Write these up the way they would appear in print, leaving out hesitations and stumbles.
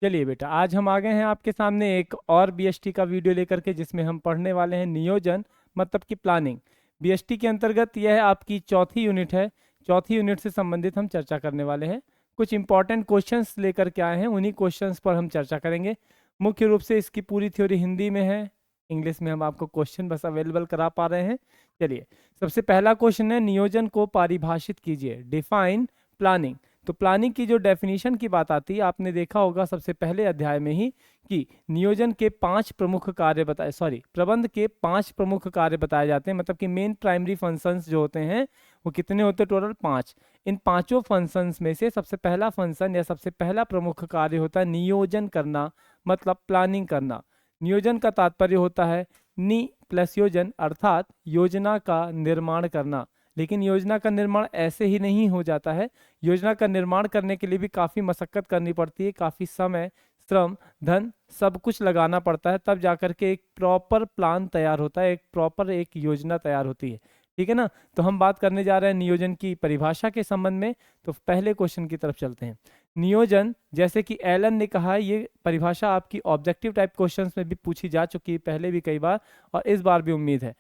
चलिए बेटा, आज हम आ गए हैं आपके सामने एक और बीएसटी का वीडियो लेकर के, जिसमें हम पढ़ने वाले हैं नियोजन मतलब कि प्लानिंग। बीएसटी के अंतर्गत यह आपकी चौथी यूनिट है। चौथी यूनिट से संबंधित हम चर्चा करने वाले हैं। कुछ इंपॉर्टेंट क्वेश्चंस लेकर के आए हैं, उन्हीं क्वेश्चंस पर हम चर्चा करेंगे। मुख्य रूप से इसकी पूरी थ्योरी हिंदी में है, इंग्लिश में हम आपको क्वेश्चन बस अवेलेबल करा पा रहे हैं। चलिए, सबसे पहला क्वेश्चन है, नियोजन को परिभाषित कीजिए, डिफाइन प्लानिंग। तो प्लानिंग की जो डेफिनेशन की बात आती है, आपने देखा होगा सबसे पहले अध्याय में ही कि नियोजन के 5 प्रमुख कार्य बताए, प्रबंध के 5 प्रमुख कार्य बताए जाते हैं। मतलब कि मेन प्राइमरी फंक्शंस जो होते हैं वो कितने होते हैं? टोटल 5। इन पांचों फंक्शंस में से सबसे पहला फंक्शन या सबसे पहला प्रमुख कार्य होता है नियोजन करना, मतलब प्लानिंग करना। नियोजन का तात्पर्य होता है नि प्लस योजन, अर्थात योजना का निर्माण करना। लेकिन योजना का निर्माण ऐसे ही नहीं हो जाता है। योजना का निर्माण करने के लिए भी काफ़ी मशक्कत करनी पड़ती है, काफ़ी समय, श्रम, धन सब कुछ लगाना पड़ता है, तब जाकर के एक प्रॉपर प्लान तैयार होता है, एक प्रॉपर एक योजना तैयार होती है। ठीक है ना? तो हम बात करने जा रहे हैं नियोजन की परिभाषा के संबंध में। तो पहले क्वेश्चन की तरफ चलते हैं। नियोजन, जैसे कि एलन ने कहा है, ये परिभाषा आपकी ऑब्जेक्टिव टाइप क्वेश्चंस में भी पूछी जा चुकी है पहले भी कई बार, और इस बार भी उम्मीद है।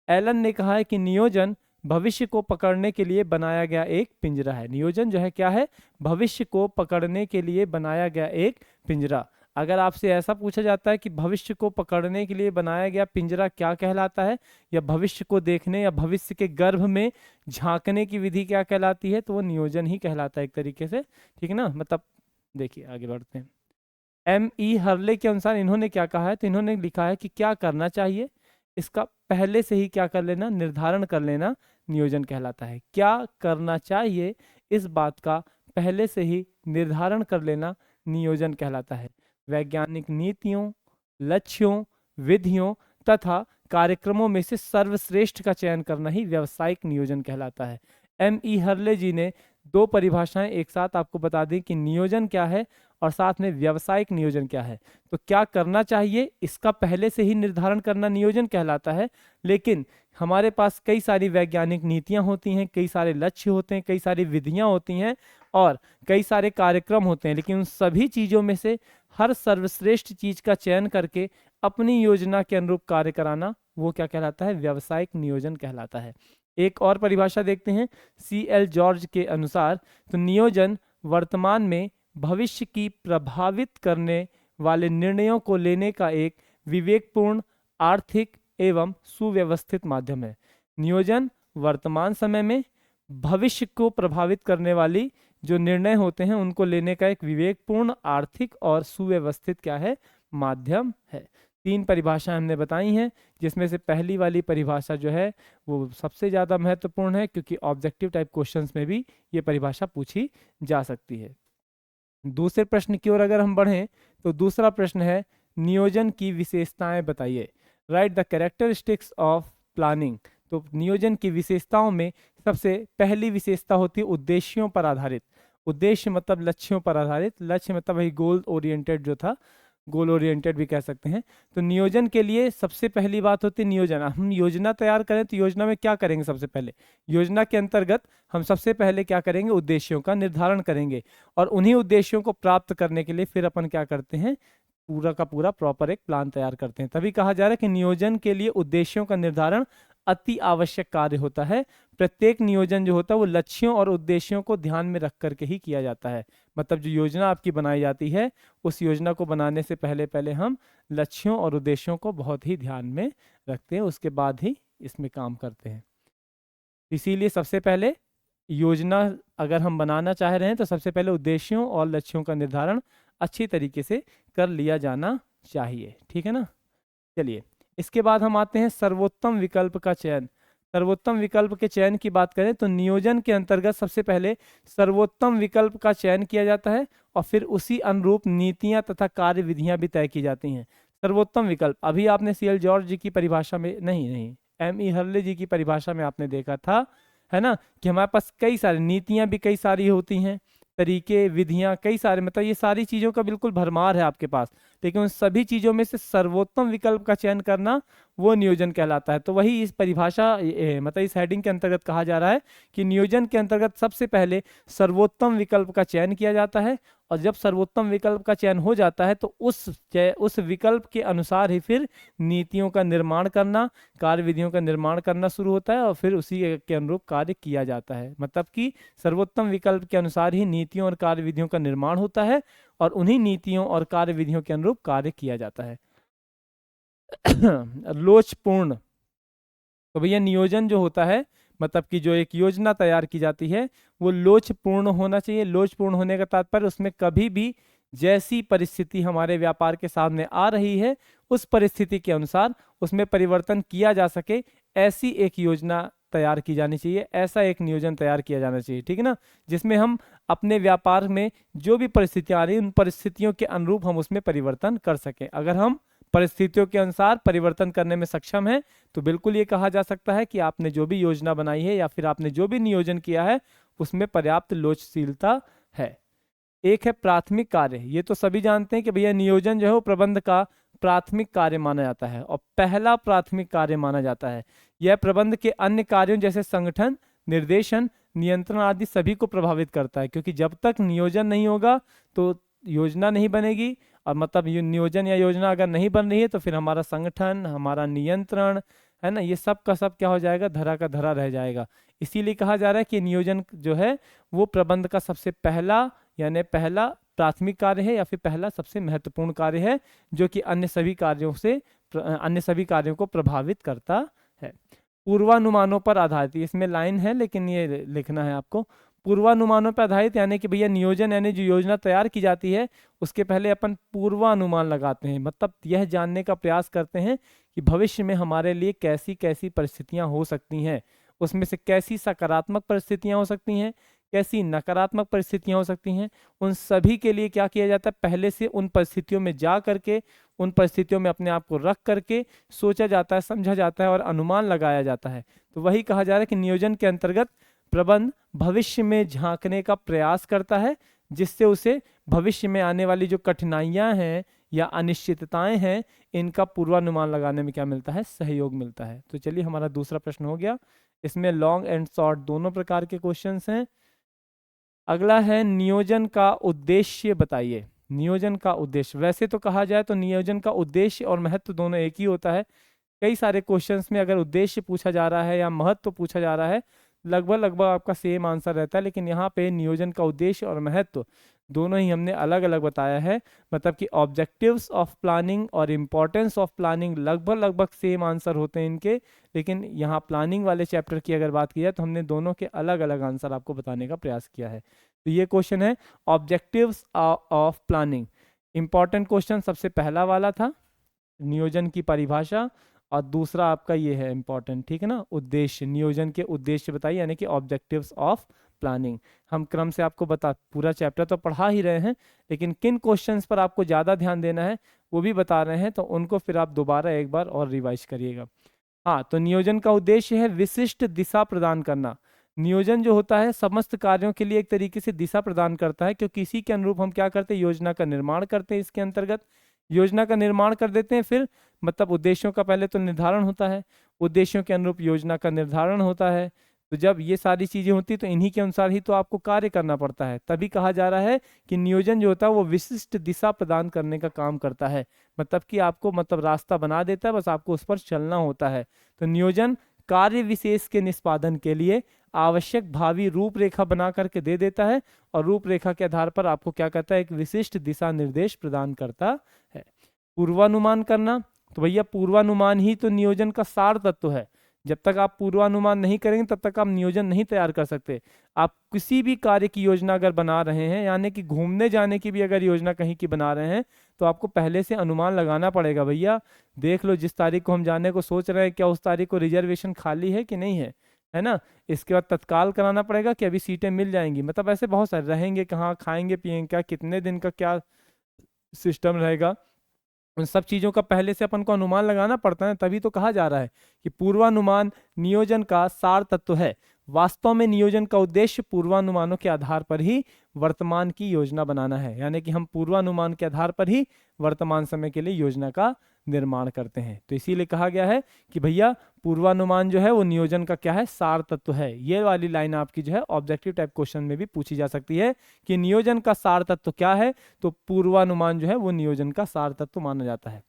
एलन ने कहा है कि नियोजन भविष्य को पकड़ने के लिए बनाया गया एक पिंजरा है। नियोजन जो है क्या है? भविष्य को पकड़ने के लिए बनाया गया एक पिंजरा। अगर आपसे ऐसा पूछा जाता है कि भविष्य को पकड़ने के लिए बनाया गया पिंजरा क्या कहलाता है, या भविष्य को देखने या भविष्य के गर्भ में झांकने की विधि क्या कहलाती है, तो वो नियोजन ही कहलाता है एक तरीके से। ठीक है ना? मतलब देखिए, आगे बढ़ते हैं। M.E. हर्ले के अनुसार इन्होंने क्या कहा है? तो इन्होंने लिखा है कि क्या करना चाहिए, इसका पहले से ही क्या कर लेना, निर्धारण कर लेना, नियोजन कहलाता है। क्या करना चाहिए, इस बात का पहले से ही निर्धारण कर लेना नियोजन कहलाता है। वैज्ञानिक नीतियों, लक्ष्यों, विधियों तथा कार्यक्रमों में से सर्वश्रेष्ठ का चयन करना ही व्यावसायिक नियोजन कहलाता है। M.E. हर्ले जी ने 2 परिभाषाएं एक साथ आपको बता दी कि नियोजन क्या है और साथ में व्यावसायिक नियोजन क्या है। तो क्या करना चाहिए, इसका पहले से ही निर्धारण करना नियोजन कहलाता है। लेकिन हमारे पास कई सारी वैज्ञानिक नीतियां होती हैं, कई सारे लक्ष्य होते हैं, कई सारी विधियां होती हैं और कई सारे कार्यक्रम होते हैं। लेकिन उन सभी चीज़ों में से हर सर्वश्रेष्ठ चीज का चयन करके अपनी योजना के अनुरूप कार्य कराना, वो क्या कहलाता है? व्यावसायिक नियोजन कहलाता है। एक और परिभाषा देखते हैं C.L. जॉर्ज के अनुसार। तो नियोजन वर्तमान में भविष्य की प्रभावित करने वाले निर्णयों को लेने का एक विवेकपूर्ण, आर्थिक एवं सुव्यवस्थित माध्यम है। नियोजन वर्तमान समय में भविष्य को प्रभावित करने वाली जो निर्णय होते हैं उनको लेने का एक विवेकपूर्ण, आर्थिक और सुव्यवस्थित क्या है? माध्यम है। 3 परिभाषाएं हमने बताई हैं, जिसमें से पहली वाली परिभाषा जो है वो सबसे ज़्यादा महत्वपूर्ण है, क्योंकि ऑब्जेक्टिव टाइप क्वेश्चंस में भी ये परिभाषा पूछी जा सकती है। दूसरे प्रश्न की ओर अगर हम बढ़ें, तो दूसरा प्रश्न है, नियोजन की विशेषताएं बताइए। Right the characteristics of planning. तो नियोजन की विशेषताओं में सबसे पहली विशेषता होती है उद्देश्यों पर आधारित। उद्देश्य मतलब लक्ष्यों पर आधारित, लक्ष्य मतलब वही गोल ओरिएंटेड जो था, गोल ओरिएंटेड भी कह सकते हैं। तो नियोजन के लिए सबसे पहली बात होती है नियोजन। हम योजना तैयार करें तो योजना में क्या करेंगे? सबसे पहले योजना के अंतर्गत हम सबसे पहले क्या करेंगे? उद्देश्यों का निर्धारण करेंगे, और उन्हीं उद्देश्यों को प्राप्त करने के लिए फिर अपन क्या करते हैं? पूरा का पूरा प्रॉपर एक प्लान तैयार करते हैं। तभी कहा जा रहा है कि नियोजन के लिए उद्देश्यों का निर्धारण अति आवश्यक कार्य होता है। प्रत्येक नियोजन जो होता है वो लक्ष्यों और उद्देश्यों को ध्यान में रख करके ही किया जाता है। मतलब जो योजना आपकी बनाई जाती है, उस योजना को बनाने से पहले पहले हम लक्ष्यों और उद्देश्यों को बहुत ही ध्यान में रखते हैं, उसके बाद ही इसमें काम करते हैं। इसीलिए सबसे पहले योजना अगर हम बनाना चाह रहे हैं तो सबसे पहले उद्देश्यों और लक्ष्यों का निर्धारण अच्छी तरीके से कर लिया जाना चाहिए। ठीक है ना? चलिए, इसके बाद हम आते हैं सर्वोत्तम विकल्प का चयन। सर्वोत्तम विकल्प के चयन की बात करें तो नियोजन के अंतर्गत सबसे पहले सर्वोत्तम विकल्प का चयन किया जाता है, और फिर उसी अनुरूप नीतियां तथा कार्य विधियां भी तय की जाती हैं। सर्वोत्तम विकल्प अभी आपने C.L. जॉर्ज जी की परिभाषा में नहीं, M.E. हर्ले जी की परिभाषा में आपने देखा था, है ना, कि हमारे पास कई सारी नीतियां भी कई सारी होती हैं, तरीके, विधियां कई सारे, मतलब ये सारी चीज़ों का बिल्कुल भरमार है आपके पास। लेकिन उन सभी चीज़ों में से सर्वोत्तम विकल्प का चयन करना वो नियोजन कहलाता है। तो वही इस परिभाषा मतलब इस हेडिंग के अंतर्गत कहा जा रहा है कि नियोजन के अंतर्गत सबसे पहले सर्वोत्तम विकल्प का चयन किया जाता है, और जब सर्वोत्तम विकल्प का चयन हो जाता है तो उस विकल्प के अनुसार ही फिर नीतियों का निर्माण करना, कार्य विधियों का निर्माण करना शुरू होता है, और फिर उसी के अनुरूप कार्य किया जाता है। मतलब कि सर्वोत्तम विकल्प के अनुसार ही नीतियों और कार्य विधियों का निर्माण होता है, और उन्हीं नीतियों और कार्य विधियों के अनुरूप कार्य किया जाता है। लोचपूर्ण, तो भैया नियोजन जो होता है, मतलब कि जो एक योजना तैयार की जाती है वो लोचपूर्ण होना चाहिए। लोचपूर्ण होने का तात्पर्य उसमें कभी भी जैसी परिस्थिति हमारे व्यापार के सामने आ रही है उस परिस्थिति के अनुसार उसमें परिवर्तन किया जा सके, ऐसी एक योजना तैयार की जानी चाहिए, ऐसा एक नियोजन तैयार किया जाना चाहिए, ठीक है ना, जिसमें हम अपने व्यापार में जो भी परिस्थितियां आ रही हैं उन परिस्थितियों के अनुरूप हम उसमें परिवर्तन कर सकें। अगर हम परिस्थितियों के अनुसार परिवर्तन करने में सक्षम हैं तो बिल्कुल ये कहा जा सकता है कि आपने जो भी योजना बनाई है या फिर आपने जो भी नियोजन किया है उसमें पर्याप्त लोचशीलता है। एक है प्राथमिक कार्य। ये तो सभी जानते हैं कि भैया नियोजन जो है वो प्रबंध का प्राथमिक कार्य माना जाता है और पहला प्राथमिक कार्य माना जाता है। यह प्रबंध के अन्य कार्यों जैसे संगठन, निर्देशन, नियंत्रण आदि सभी को प्रभावित करता है, क्योंकि जब तक नियोजन नहीं होगा तो योजना नहीं बनेगी, और मतलब नियोजन या योजना अगर नहीं बन रही है तो फिर हमारा संगठन, हमारा नियंत्रण है ना, ये सब का सब क्या हो जाएगा, धरा का धरा रह जाएगा। इसीलिए कहा जा रहा है कि नियोजन जो है वो प्रबंध का सबसे पहला यानी पहला प्राथमिक कार्य है या फिर पहला सबसे महत्वपूर्ण कार्य है, जो कि अन्य सभी कार्यों को प्रभावित करता है। पूर्वानुमानों पर आधारित, इसमें लाइन है लेकिन ये लिखना है आपको। पूर्वानुमानों पर आधारित यानी कि भैया नियोजन यानी जो योजना तैयार की जाती है उसके पहले अपन पूर्वानुमान लगाते हैं, मतलब यह जानने का प्रयास करते हैं कि भविष्य में हमारे लिए कैसी कैसी परिस्थितियां हो सकती हैं, उसमें से कैसी सकारात्मक परिस्थितियां हो सकती हैं, कैसी नकारात्मक परिस्थितियां हो सकती हैं। उन सभी के लिए क्या किया जाता है, पहले से उन परिस्थितियों में जा करके उन परिस्थितियों में अपने आप को रख करके सोचा जाता है, समझा जाता है और अनुमान लगाया जाता है। तो वही कहा जा रहा है कि नियोजन के अंतर्गत प्रबंध भविष्य में झांकने का प्रयास करता है, जिससे उसे भविष्य में आने वाली जो कठिनाइयां हैं या अनिश्चितताएं हैं इनका पूर्वानुमान लगाने में क्या मिलता है, सहयोग मिलता है। तो चलिए हमारा दूसरा प्रश्न हो गया। इसमें लॉन्ग एंड शॉर्ट दोनों प्रकार के क्वेश्चंस हैं। अगला है नियोजन का उद्देश्य बताइए। नियोजन का उद्देश्य, वैसे तो कहा जाए तो नियोजन का उद्देश्य और महत्व दोनों एक ही होता है। कई सारे क्वेश्चंस में अगर उद्देश्य पूछा जा रहा है या महत्व पूछा जा रहा है लगभग लगभग आपका सेम आंसर रहता है, लेकिन यहाँ पे नियोजन का उद्देश्य और महत्व दोनों ही हमने अलग अलग बताया है। मतलब कि ऑब्जेक्टिव्स ऑफ प्लानिंग और इम्पोर्टेंस ऑफ प्लानिंग लगभग लगभग सेम आंसर होते हैं इनके, लेकिन यहाँ प्लानिंग वाले चैप्टर की अगर बात की जाए तो हमने दोनों के अलग अलग आंसर आपको बताने का प्रयास किया है। तो ये क्वेश्चन है objectives of planning. Important question सबसे पहला वाला था नियोजन की परिभाषा, और दूसरा आपका ये है इंपॉर्टेंट, ठीक है ना, उद्देश्य, नियोजन के उद्देश्य बताइए यानी कि ऑब्जेक्टिव्स ऑफ प्लानिंग। हम क्रम से आपको पूरा चैप्टर तो पढ़ा ही रहे हैं, लेकिन किन क्वेश्चंस पर आपको ज़्यादा ध्यान देना है वो भी बता रहे हैं, तो उनको फिर आप दोबारा एक बार और रिवाइज करिएगा। हाँ, तो नियोजन का उद्देश्य है विशिष्ट दिशा प्रदान करना। नियोजन जो होता है समस्त कार्यों के लिए एक तरीके से दिशा प्रदान करता है, क्योंकि इसी के अनुरूप हम क्या करते हैं, योजना का निर्माण करते हैं। इसके अंतर्गत योजना का निर्माण कर देते हैं, फिर मतलब उद्देश्यों का पहले तो निर्धारण होता है, उद्देश्यों के अनुरूप योजना का निर्धारण होता है। तो जब ये सारी चीजें होती तो इन्हीं के अनुसार ही तो आपको कार्य करना पड़ता है। तभी कहा जा रहा है कि नियोजन जो होता है वो विशिष्ट दिशा प्रदान करने का काम करता है, मतलब कि आपको रास्ता बना देता है, बस आपको उस पर चलना होता है। तो नियोजन कार्य विशेष के निष्पादन के लिए आवश्यक भावी रूपरेखा बना करके दे देता है, और रूपरेखा के आधार पर आपको क्या करता है, एक विशिष्ट दिशा निर्देश प्रदान करता है। पूर्वानुमान करना, तो भैया पूर्वानुमान ही तो नियोजन का सार तत्व है। जब तक आप पूर्वानुमान नहीं करेंगे तब तक आप नियोजन नहीं तैयार कर सकते। आप किसी भी कार्य की योजना अगर बना रहे हैं, यानी कि घूमने जाने की भी अगर योजना कहीं की बना रहे हैं, तो आपको पहले से अनुमान लगाना पड़ेगा। भैया देख लो जिस तारीख को हम जाने को सोच रहे हैं क्या उस तारीख को रिजर्वेशन खाली है कि नहीं है ना। इसके बाद तत्काल कराना पड़ेगा कि अभी सीटें मिल जाएंगी, मतलब ऐसे बहुत सारे रहेंगे कहाँ, खाएंगे पिएंगे क्या, कितने दिन का क्या सिस्टम रहेगा, उन सब चीज़ों का पहले से अपन को अनुमान लगाना पड़ता है। तभी तो कहा जा रहा है कि पूर्वानुमान नियोजन का सार तत्व है। वास्तव में नियोजन का उद्देश्य पूर्वानुमानों के आधार पर ही वर्तमान की योजना बनाना है, यानी कि हम पूर्वानुमान के आधार पर ही वर्तमान समय के लिए योजना का निर्माण करते हैं। तो इसीलिए कहा गया है कि भैया पूर्वानुमान जो है वो नियोजन का क्या है, सार तत्व है। ये वाली लाइन आपकी जो है ऑब्जेक्टिव टाइप क्वेश्चन में भी पूछी जा सकती है कि नियोजन का सार तत्व क्या है, तो पूर्वानुमान जो है वो नियोजन का सार तत्व माना जाता है।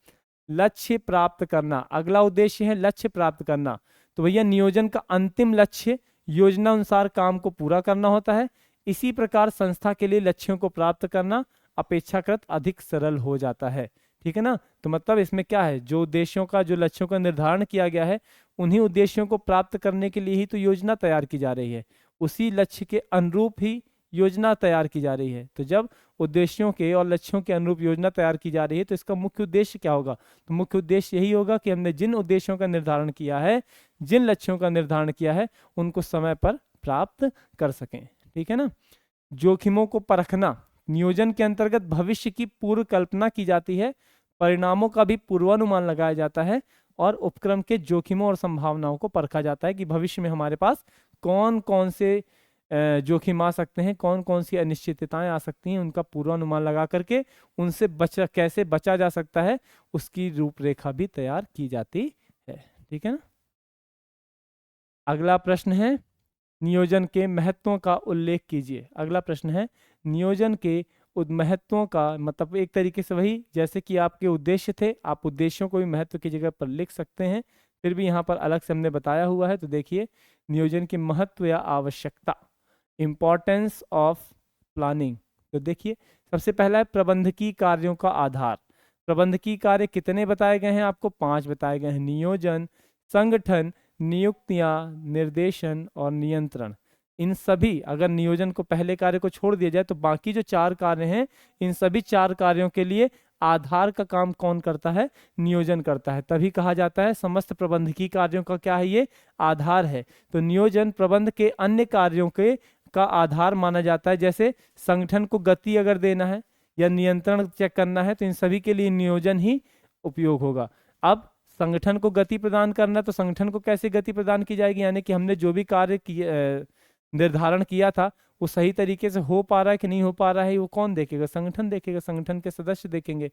लक्ष्य प्राप्त करना, अगला उद्देश्य है लक्ष्य प्राप्त करना। तो भैया नियोजन का अंतिम लक्ष्य योजना अनुसार काम को पूरा करना होता है। इसी प्रकार संस्था के लिए लक्ष्यों को प्राप्त करना अपेक्षाकृत अधिक सरल हो जाता है। ठीक है ना। तो मतलब इसमें क्या है, जो उद्देश्यों का, जो लक्ष्यों का निर्धारण किया गया है, उन्हीं उद्देश्यों को प्राप्त करने के लिए ही तो योजना तैयार की जा रही है, उसी लक्ष्य के अनुरूप ही योजना तैयार की जा रही है। तो जब उद्देश्यों के और लक्ष्यों के अनुरूप योजना तैयार की जा रही है तो इसका मुख्य उद्देश्य क्या होगा, तो मुख्य उद्देश्य यही होगा कि हमने जिन उद्देश्यों का निर्धारण किया है, जिन लक्ष्यों का निर्धारण किया है, उनको समय पर प्राप्त कर सकें। ठीक है ना। जोखिमों को परखना, नियोजन के अंतर्गत भविष्य की पूर्व कल्पना की जाती है, परिणामों का भी पूर्वानुमान लगाया जाता है और उपक्रम के जोखिमों और संभावनाओं को परखा जाता है कि भविष्य में हमारे पास कौन कौन से जोखिम आ सकते हैं, कौन कौन सी अनिश्चितताएं आ सकती हैं, उनका पूर्वानुमान लगा करके उनसे कैसे बचा जा सकता है, उसकी रूपरेखा भी तैयार की जाती है। ठीक है ना। अगला प्रश्न है नियोजन के महत्वों का उल्लेख कीजिए। अगला प्रश्न है नियोजन के महत्वों का, मतलब एक तरीके से वही जैसे कि आपके उद्देश्य थे, आप उद्देश्यों को भी महत्व की जगह पर लिख सकते हैं, फिर भी यहाँ पर अलग से हमने बताया हुआ है। तो देखिए नियोजन के महत्व या आवश्यकता, इंपॉर्टेंस ऑफ प्लानिंग। तो देखिए सबसे पहला है प्रबंधकीय कार्यों का आधार। प्रबंधकीय कार्य कितने बताए गए हैं आपको, 5 बताए गए हैं। नियोजन, संगठन, नियुक्तियां, निर्देशन और नियंत्रण। इन सभी, अगर नियोजन को पहले कार्य को छोड़ दिया जाए तो बाकी जो 4 कार्य हैं, इन सभी 4 कार्यों के लिए आधार का काम कौन करता है, नियोजन करता है। तभी कहा जाता है समस्त प्रबंधकीय कार्यों का क्या है, ये आधार है। तो नियोजन प्रबंध के अन्य कार्यों के का आधार माना जाता है। जैसे संगठन को गति अगर देना है या नियंत्रण चेक करना है, तो इन सभी के लिए नियोजन ही उपयोग होगा। अब संगठन को गति प्रदान करना, तो संगठन को कैसे गति प्रदान की जाएगी, यानी कि हमने जो भी कार्य निर्धारण किया था वो सही तरीके से हो पा रहा है कि नहीं हो पा रहा है, वो कौन देखेगा, संगठन देखेगा, संगठन के सदस्य देखेंगे।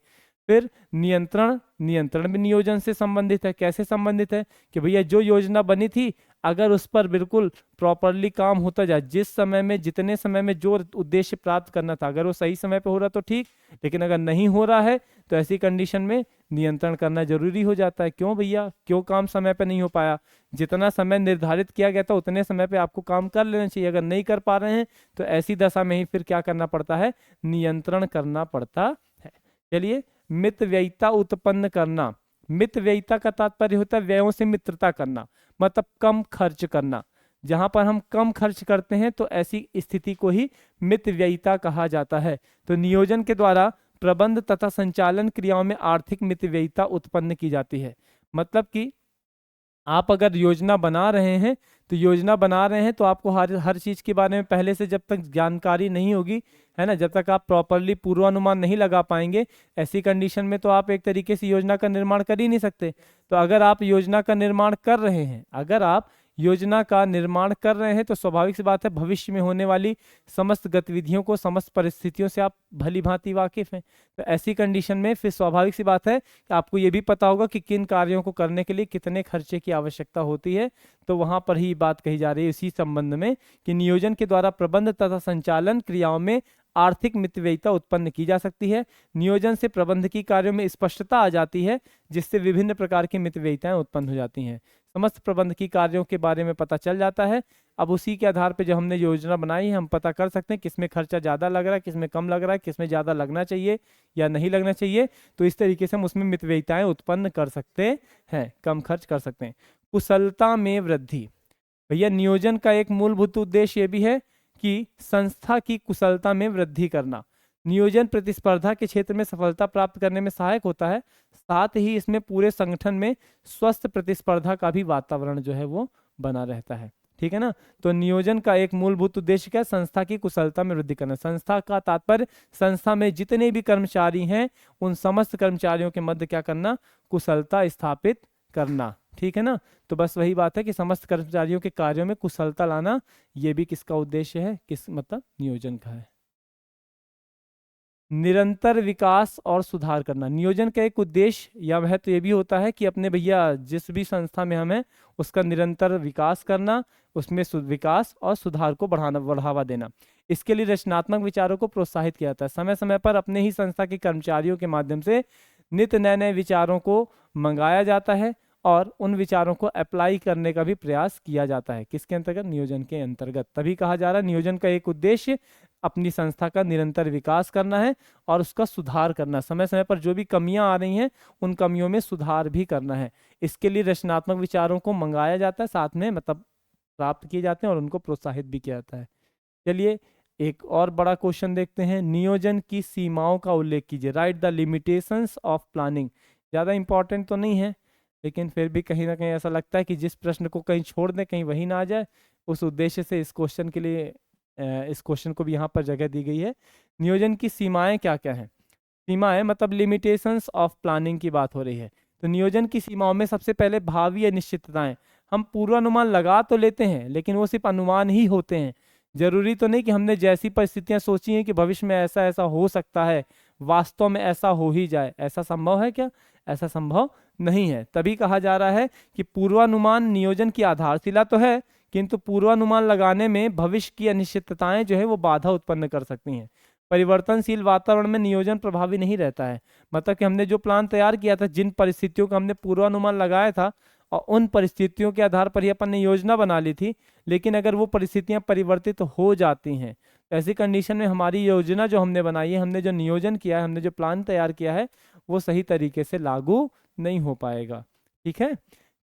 फिर नियंत्रण, नियंत्रण भी नियोजन से संबंधित है। कैसे संबंधित है कि भैया जो योजना बनी थी अगर उस पर बिल्कुल प्रॉपरली काम होता जाए, जिस समय में, जितने समय में जो उद्देश्य प्राप्त करना था, अगर वो सही समय पे हो रहा तो ठीक, लेकिन अगर नहीं हो रहा है तो ऐसी कंडीशन में नियंत्रण करना जरूरी हो जाता है। क्यों भैया, क्यों काम समय पे नहीं हो पाया, जितना समय निर्धारित किया गया था उतने समय पे आपको काम कर लेना चाहिए। अगर नहीं कर पा रहे हैं तो ऐसी दशा में ही फिर क्या करना पड़ता है, नियंत्रण करना पड़ता है। चलिए, मितव्ययिता उत्पन्न करना। मितव्ययिता का तात्पर्य होता है व्ययों से मित्रता करना, मतलब कम खर्च करना। जहां पर हम कम खर्च करते हैं तो ऐसी स्थिति को ही मितव्ययिता कहा जाता है। तो नियोजन के द्वारा प्रबंध तथा संचालन क्रियाओं में आर्थिक मितव्ययिता उत्पन्न की जाती है। मतलब कि आप अगर योजना बना रहे हैं तो योजना बना रहे हैं तो आपको हर चीज के बारे में पहले से जब तक जानकारी नहीं होगी, है ना, जब तक आप प्रॉपरली पूर्वानुमान नहीं लगा पाएंगे, ऐसी कंडीशन में तो आप एक तरीके से योजना का निर्माण कर ही नहीं सकते। तो अगर आप योजना का निर्माण कर रहे हैं, अगर आप योजना का निर्माण कर रहे हैं तो स्वाभाविक सी बात है भविष्य में होने वाली समस्त गतिविधियों को, समस्त परिस्थितियों से आप भली भांति वाकिफ हैं। तो ऐसी कंडीशन में फिर स्वाभाविक सी बात है कि आपको ये भी पता होगा कि किन कार्यों को करने के लिए कितने खर्चे की आवश्यकता होती है। तो वहां पर ही बात कही जा रही है इसी संबंध में कि नियोजन के द्वारा प्रबंध तथा संचालन क्रियाओं में आर्थिक मितव्ययिता उत्पन्न की जा सकती है। नियोजन से प्रबंधकीय कार्यों में स्पष्टता आ जाती है, जिससे विभिन्न प्रकार की मितव्ययिताएं उत्पन्न हो जाती हैं। समस्त प्रबंधकीय कार्यों के बारे में पता चल जाता है। अब उसी के आधार पर जो हमने योजना बनाई है हम पता कर सकते हैं किसमें खर्चा ज़्यादा लग रहा है, किसमें कम लग रहा है, किसमें ज़्यादा लगना चाहिए या नहीं लगना चाहिए। तो इस तरीके से हम उसमें मितव्ययिताएं उत्पन्न कर सकते हैं, कम खर्च कर सकते हैं। कुशलता में वृद्धि। भैया नियोजन का एक मूलभूत उद्देश्य ये भी है कि संस्था की कुशलता में वृद्धि करना। नियोजन प्रतिस्पर्धा के क्षेत्र में सफलता प्राप्त करने में सहायक होता है, साथ ही इसमें पूरे संगठन में स्वस्थ प्रतिस्पर्धा का भी वातावरण जो है वो बना रहता है। ठीक है ना। तो नियोजन का एक मूलभूत उद्देश्य क्या है, संस्था की कुशलता में वृद्धि करना। संस्था का तात्पर्य संस्था में जितने भी कर्मचारी हैं उन समस्त कर्मचारियों के मध्य क्या करना, कुशलता स्थापित करना। ठीक है ना। तो बस वही बात है कि समस्त कर्मचारियों के कार्यों में कुशलता लाना, ये भी किसका उद्देश्य है, किस मतलब नियोजन का है। निरंतर विकास और सुधार करना, नियोजन का एक उद्देश्य या महत्व ये भी होता है कि अपने भैया जिस भी संस्था में हम हैं उसका निरंतर विकास करना, उसमें विकास और सुधार को बढ़ावा देना। इसके लिए रचनात्मक विचारों को प्रोत्साहित किया जाता है। समय समय पर अपने ही संस्था के कर्मचारियों के माध्यम से नित्य नए नए विचारों को मंगाया जाता है और उन विचारों को अप्लाई करने का भी प्रयास किया जाता है। किसके अंतर्गत, नियोजन के अंतर्गत। तभी कहा जा रहा है नियोजन का एक उद्देश्य अपनी संस्था का निरंतर विकास करना है और उसका सुधार करना, समय समय पर जो भी कमियां आ रही हैं उन कमियों में सुधार भी करना है। इसके लिए रचनात्मक विचारों को मंगाया जाता है, साथ में मतलब प्राप्त किए जाते हैं और उनको प्रोत्साहित भी किया जाता है। चलिए एक और बड़ा क्वेश्चन देखते हैं, नियोजन की सीमाओं का उल्लेख कीजिए। Right the limitations of planning. ज़्यादा इंपॉर्टेंट तो नहीं है, लेकिन फिर भी कहीं ना कहीं ऐसा लगता है कि जिस प्रश्न को कहीं छोड़ दें कहीं वही ना आ जाए, उस उद्देश्य से इस क्वेश्चन के लिए इस क्वेश्चन को भी यहाँ पर जगह दी गई है। नियोजन की सीमाएं क्या क्या हैं। सीमाएं मतलब लिमिटेशंस ऑफ प्लानिंग की बात हो रही है। तो नियोजन की सीमाओं में सबसे पहले भावी अनिश्चितताएं। हम पूर्वानुमान लगा तो लेते हैं लेकिन वो सिर्फ अनुमान ही होते हैं। जरूरी तो नहीं कि हमने जैसी परिस्थितियां सोची हैं कि भविष्य में ऐसा ऐसा हो सकता है, वास्तव में ऐसा हो ही जाए। ऐसा संभव है क्या? ऐसा संभव नहीं है। तभी कहा जा रहा है कि पूर्वानुमान नियोजन की आधारशिला तो है, किंतु पूर्वानुमान लगाने में भविष्य की अनिश्चितताएं जो है वो बाधा उत्पन्न कर सकती हैं। परिवर्तनशील वातावरण में नियोजन प्रभावी नहीं रहता है। मतलब कि हमने जो प्लान तैयार किया था, जिन परिस्थितियों का हमने पूर्वानुमान लगाया था और उन परिस्थितियों के आधार पर ही अपन ने योजना बना ली थी, लेकिन अगर वो परिस्थितियां परिवर्तित हो जाती हैं तो ऐसी कंडीशन में हमारी योजना जो हमने बनाई है, हमने जो नियोजन किया है, हमने जो प्लान तैयार किया है, वो सही तरीके से लागू नहीं हो पाएगा। ठीक है।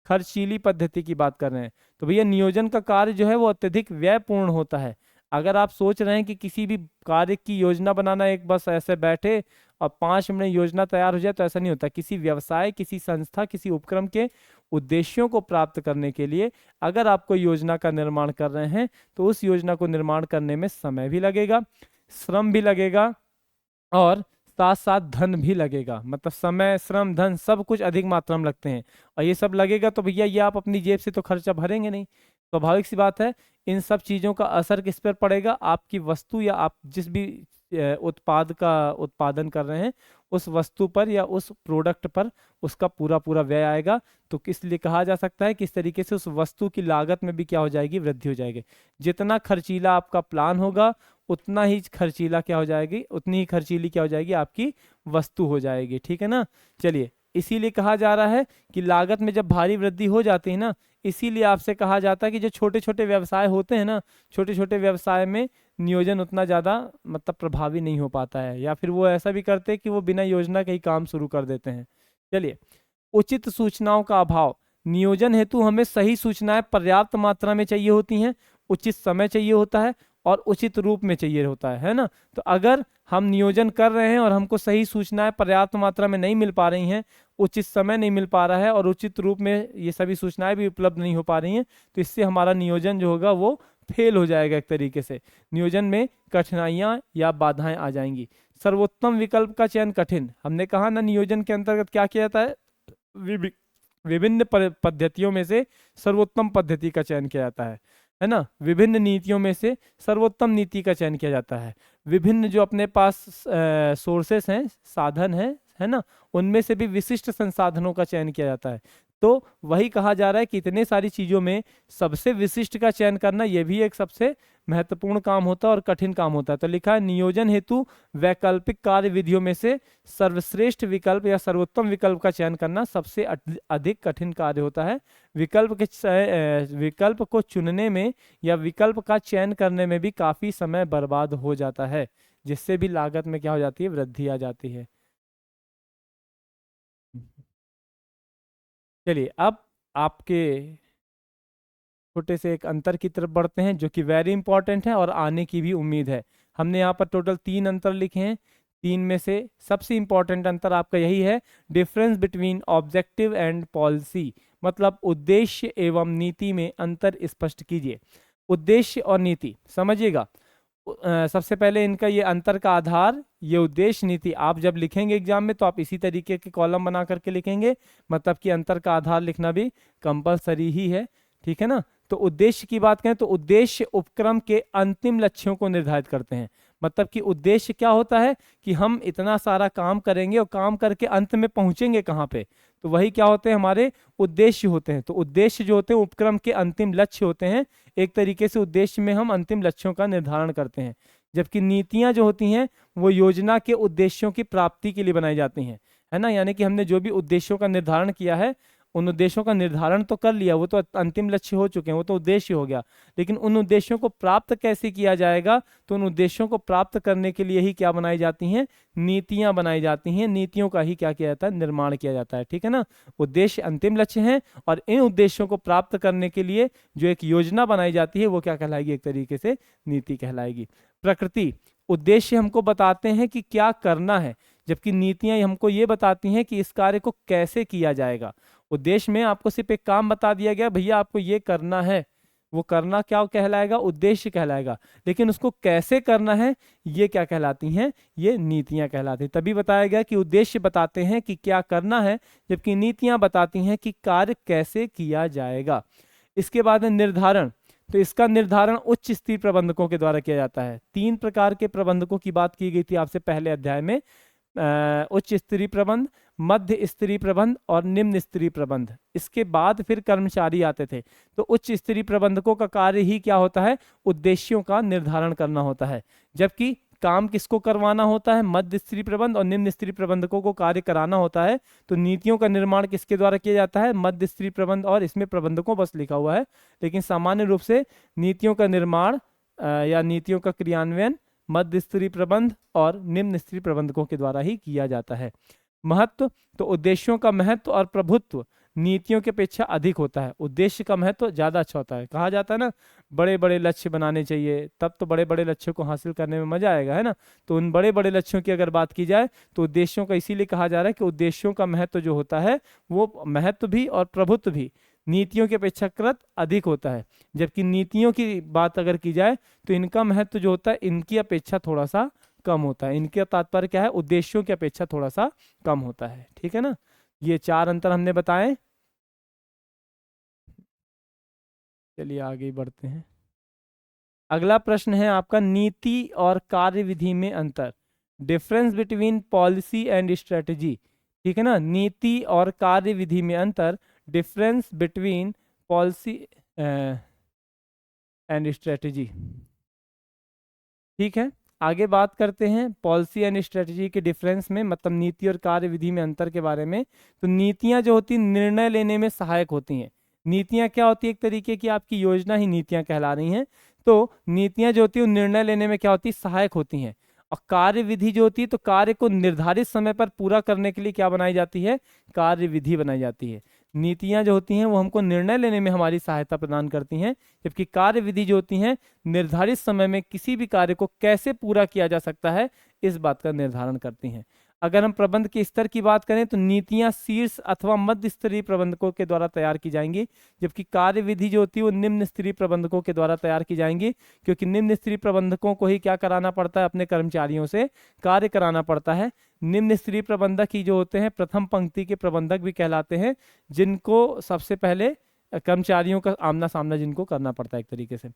खर्चीली पद्धति की बात कर रहे हैं तो भैया नियोजन का कार्य जो है वो अत्यधिक व्ययपूर्ण होता है। अगर आप सोच रहे हैं कि किसी भी कार्य की योजना बनाना, एक बस ऐसे बैठे और 5 मिनट योजना तैयार हो जाए, तो ऐसा नहीं होता। किसी व्यवसाय, किसी संस्था, किसी उपक्रम के उद्देश्यों को प्राप्त करने के लिए अगर आप कोई योजना का निर्माण कर रहे हैं तो उस योजना को निर्माण करने में समय भी लगेगा, श्रम भी लगेगा और साथ साथ धन भी लगेगा। मतलब समय, श्रम, धन सब कुछ अधिक मात्रा में लगते हैं और ये सब लगेगा तो भैया ये आप अपनी जेब से तो खर्चा भरेंगे नहीं। स्वाभाविक सी बात है। इन सब चीज़ों का असर किस पर पड़ेगा? आपकी वस्तु या आप जिस भी उत्पाद का उत्पादन कर रहे हैं उस वस्तु पर या उस प्रोडक्ट पर उसका पूरा पूरा व्यय आएगा। तो किस लिए कहा जा सकता है किस तरीके से उस वस्तु की लागत में भी क्या हो जाएगी? वृद्धि हो जाएगी। जितना खर्चीला आपका प्लान होगा उतना ही खर्चीला क्या हो जाएगी? उतनी ही खर्चीली क्या हो जाएगी? आपकी वस्तु हो जाएगी। ठीक है ना। चलिए, इसीलिए कहा जा रहा है कि लागत में जब भारी वृद्धि हो जाती है ना, इसीलिए आपसे कहा जाता है कि जो छोटे छोटे व्यवसाय होते हैं ना, छोटे छोटे व्यवसाय में नियोजन उतना ज़्यादा मतलब प्रभावी नहीं हो पाता है, या फिर वो ऐसा भी करते हैं कि वो बिना योजना के ही काम शुरू कर देते हैं। चलिए, उचित सूचनाओं का अभाव। नियोजन हेतु हमें सही सूचनाएं पर्याप्त मात्रा में चाहिए होती हैं, उचित समय चाहिए होता है और उचित रूप में चाहिए होता है ना। तो अगर हम नियोजन कर रहे हैं और हमको सही सूचनाएं पर्याप्त मात्रा में नहीं मिल पा रही हैं, उचित समय नहीं मिल पा रहा है और उचित रूप में ये सभी सूचनाएं भी उपलब्ध नहीं हो पा रही हैं, तो इससे हमारा नियोजन जो होगा वो फेल हो जाएगा। एक तरीके से नियोजन में कठिनाइयां या बाधाएं आ जाएंगी। सर्वोत्तम विकल्प का चयन कठिन। हमने कहा ना नियोजन के अंतर्गत क्या किया जाता है? विभिन्न पद्धतियों में से सर्वोत्तम पद्धति का चयन किया जाता है ना। विभिन्न नीतियों में से सर्वोत्तम नीति का चयन किया जाता है। विभिन्न जो अपने पास सोर्सेस हैं, साधन हैं, है ना, उनमें से भी विशिष्ट संसाधनों का चयन किया जाता है। तो वही कहा जा रहा है कि इतने सारी चीजों में सबसे विशिष्ट का चयन करना यह भी एक सबसे महत्वपूर्ण काम होता है और कठिन काम होता है। तो लिखा है नियोजन हेतु वैकल्पिक कार्य विधियों में से सर्वश्रेष्ठ विकल्प या सर्वोत्तम विकल्प का चयन करना सबसे अधिक कठिन कार्य होता है। विकल्प को चुनने में या विकल्प का चयन करने में भी काफी समय बर्बाद हो जाता है, जिससे भी लागत में क्या हो जाती है? वृद्धि आ जाती है। चलिए, अब आपके छोटे से एक अंतर की तरफ बढ़ते हैं जो कि वेरी इंपॉर्टेंट है और आने की भी उम्मीद है। हमने यहाँ पर टोटल 3 अंतर लिखे हैं। 3 में से सबसे इंपॉर्टेंट अंतर आपका यही है, difference between objective and policy. मतलब उद्देश्य एवं नीति में अंतर स्पष्ट कीजिए। उद्देश्य और नीति समझिएगा। सबसे पहले इनका ये अंतर का आधार, ये उद्देश्य नीति, आप जब लिखेंगे एग्जाम में तो आप इसी तरीके के कॉलम बना करके लिखेंगे, मतलब कि अंतर का आधार लिखना भी कंपलसरी ही है, ठीक है ना। तो उद्देश्य की बात करें तो उद्देश्य उपक्रम के अंतिम लक्ष्यों को निर्धारित करते हैं। मतलब कि उद्देश्य क्या होता है कि हम इतना सारा काम करेंगे और काम करके अंत में पहुंचेंगे कहाँ पे, तो वही क्या होते हैं, हमारे उद्देश्य होते हैं। तो उद्देश्य जो होते हैं उपक्रम के अंतिम लक्ष्य होते हैं। एक तरीके से उद्देश्य में हम अंतिम लक्ष्यों का निर्धारण करते हैं, जबकि नीतियां जो होती हैं वो योजना के उद्देश्यों की प्राप्ति के लिए बनाई जाती हैं, है ना। यानी कि हमने जो भी उद्देश्यों का निर्धारण किया है, उन उद्देश्यों का निर्धारण तो कर लिया, वो तो अंतिम लक्ष्य हो चुके हैं, वो तो उद्देश्य हो गया, लेकिन उन उद्देश्यों को प्राप्त कैसे किया जाएगा, तो उन उद्देश्यों को प्राप्त करने के लिए ही क्या बनाई जाती हैं, नीतियां बनाई जाती हैं। नीतियों का ही क्या किया जाता है, निर्माण किया जाता है, ठीक है ना। उद्देश्य अंतिम लक्ष्य हैं और इन उद्देश्यों को प्राप्त करने के लिए जो एक योजना बनाई जाती है वो क्या कहलाएगी, एक तरीके से नीति कहलाएगी। प्रकृति, उद्देश्य हमको बताते हैं कि क्या करना है, जबकि नीतियां हमको ये बताती हैं कि इस कार्य को कैसे किया जाएगा। उद्देश्य में आपको सिर्फ एक काम बता दिया गया, भैया आपको ये करना है, वो करना क्या कहलाएगा, उद्देश्य कहलाएगा, लेकिन उसको कैसे करना है ये क्या कहलाती हैं, ये नीतियां कहलाती हैं। तभी बताया गया कि उद्देश्य बताते हैं कि क्या करना है, जबकि नीतियां बताती हैं कि कार्य कैसे किया जाएगा। इसके बाद है निर्धारण। तो इसका निर्धारण उच्च स्तरीय प्रबंधकों के द्वारा किया जाता है। 3 प्रकार के प्रबंधकों की बात की गई थी आपसे पहले अध्याय में, उच्च स्तरीय प्रबंध, मध्य स्तरीय प्रबंध और निम्न स्तरीय प्रबंध। इसके बाद फिर कर्मचारी आते थे। तो उच्च स्तरीय प्रबंधकों का कार्य ही क्या होता है, उद्देश्यों का निर्धारण करना होता है, जबकि काम किसको करवाना होता है, मध्य स्तरीय प्रबंध और निम्न स्तरीय प्रबंधकों को कार्य कराना होता है। तो नीतियों का निर्माण किसके द्वारा किया जाता है, मध्य स्तरीय प्रबंध, और इसमें प्रबंधकों बस लिखा हुआ है, लेकिन सामान्य रूप से नीतियों का निर्माण या नीतियों का क्रियान्वयन मध्य स्तरीय प्रबंध और निम्न स्तरीय प्रबंधकों के द्वारा ही किया जाता है। महत्व, तो उद्देश्यों का महत्व और प्रभुत्व नीतियों की अपेक्षा अधिक होता है। उद्देश्य का महत्व ज्यादा अच्छा होता है। कहा जाता है ना, बड़े बड़े लक्ष्य बनाने चाहिए, तब तो बड़े बड़े लक्ष्यों को हासिल करने में मजा आएगा, है ना। तो उन बड़े बड़े लक्ष्यों की अगर बात की जाए तो उद्देश्यों का इसीलिए कहा जा रहा है कि उद्देश्यों का महत्व जो होता है वो महत्व भी और प्रभुत्व भी नीतियों के अपेक्षाकृत अधिक होता है। जबकि नीतियों की बात अगर की जाए तो इनका महत्व जो होता है इनकी अपेक्षा थोड़ा सा कम होता है। इनके तात्पर्य क्या है, उद्देश्यों की अपेक्षा थोड़ा सा कम होता है, ठीक है ना। ये 4 अंतर हमने बताए। चलिए आगे बढ़ते हैं। अगला प्रश्न है आपका, नीति और कार्यविधि में अंतर, difference between policy and strategy, ठीक है ना। नीति और कार्यविधि में अंतर, difference between policy and strategy, ठीक है। आगे बात करते हैं पॉलिसी एंड स्ट्रेटजी के डिफरेंस में, मतलब नीति और कार्यविधि में अंतर के बारे में। तो नीतियां जो होती हैं निर्णय लेने में सहायक होती हैं। नीतियां क्या होती है, एक तरीके की आपकी योजना ही नीतियां कहला रही हैं। तो नीतियां जो होती है निर्णय लेने में क्या होती है, सहायक होती हैं। और कार्यविधि जो होती है तो कार्य को निर्धारित समय पर पूरा करने के लिए क्या बनाई जाती है, कार्यविधि बनाई जाती है। नीतियां जो होती हैं वो हमको निर्णय लेने में हमारी सहायता प्रदान करती हैं, जबकि कार्यविधि जो होती हैं निर्धारित समय में किसी भी कार्य को कैसे पूरा किया जा सकता है इस बात का निर्धारण करती हैं। अगर हम प्रबंध के स्तर की बात करें तो नीतियां शीर्ष अथवा मध्य स्तरीय प्रबंधकों के द्वारा तैयार की जाएंगी, जबकि कार्यविधि जो होती है वो निम्न स्तरीय प्रबंधकों के द्वारा तैयार की जाएंगी, क्योंकि निम्न स्तरीय प्रबंधकों को ही क्या कराना पड़ता है, अपने कर्मचारियों से कार्य कराना पड़ता है। निम्न स्तरीय प्रबंधक ही जो होते हैं प्रथम पंक्ति के प्रबंधक भी कहलाते हैं, जिनको सबसे पहले कर्मचारियों का आमना सामना जिनको करना पड़ता है एक तरीके से।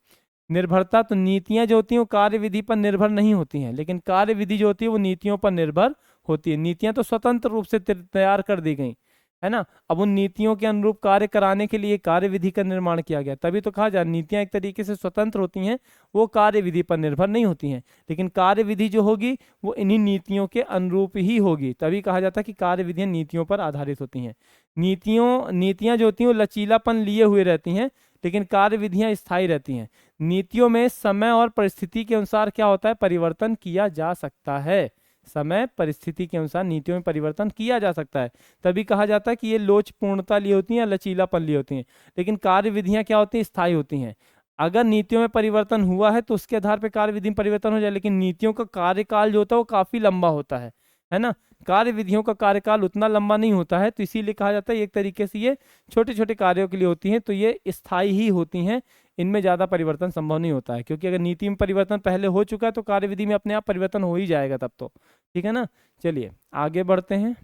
निर्भरता, तो नीतियां जो होती हैं वो कार्यविधि पर निर्भर नहीं होती हैं, लेकिन कार्यविधि जो होती है वो नीतियों पर निर्भर होती है। नीतियां तो स्वतंत्र रूप से तैयार कर दी गई, है ना। अब उन नीतियों के अनुरूप कार्य कराने के लिए कार्यविधि का निर्माण किया गया, तभी तो कहा जाए नीतियां एक तरीके से स्वतंत्र होती हैं, वो कार्यविधि पर निर्भर नहीं होती हैं। लेकिन कार्यविधि जो होगी वो इन्हीं नीतियों के अनुरूप ही होगी, तभी कहा जाता है कि कार्यविधियां नीतियों पर आधारित होती हैं। नीतियां जो होती हैं वो लचीलापन लिए हुए रहती हैं, लेकिन कार्यविधियां स्थायी रहती हैं। नीतियों में समय और परिस्थिति के अनुसार क्या होता है, परिवर्तन किया जा सकता है। समय परिस्थिति के अनुसार नीतियों में परिवर्तन किया जा सकता है, तभी कहा जाता है कि ये लोचपूर्णता लिए होती हैं या लचीलापन लिए होती हैं। लेकिन कार्यविधियां क्या होती हैं, स्थायी होती हैं। अगर नीतियों में परिवर्तन हुआ है तो उसके आधार पर कार्यविधि में परिवर्तन हो जाए, लेकिन नीतियों का कार्यकाल जो होता है वो काफी लंबा होता है ना। कार्यविधियों का कार्यकाल उतना लंबा नहीं होता है, तो इसीलिए कहा जाता है एक तरीके से ये छोटे छोटे कार्यों के लिए होती हैं, तो ये स्थायी ही होती हैं। इनमें ज़्यादा परिवर्तन संभव नहीं होता है, क्योंकि अगर नीति में परिवर्तन पहले हो चुका है तो कार्यविधि में अपने आप परिवर्तन हो ही जाएगा तब तो, ठीक है ना। चलिए आगे बढ़ते हैं।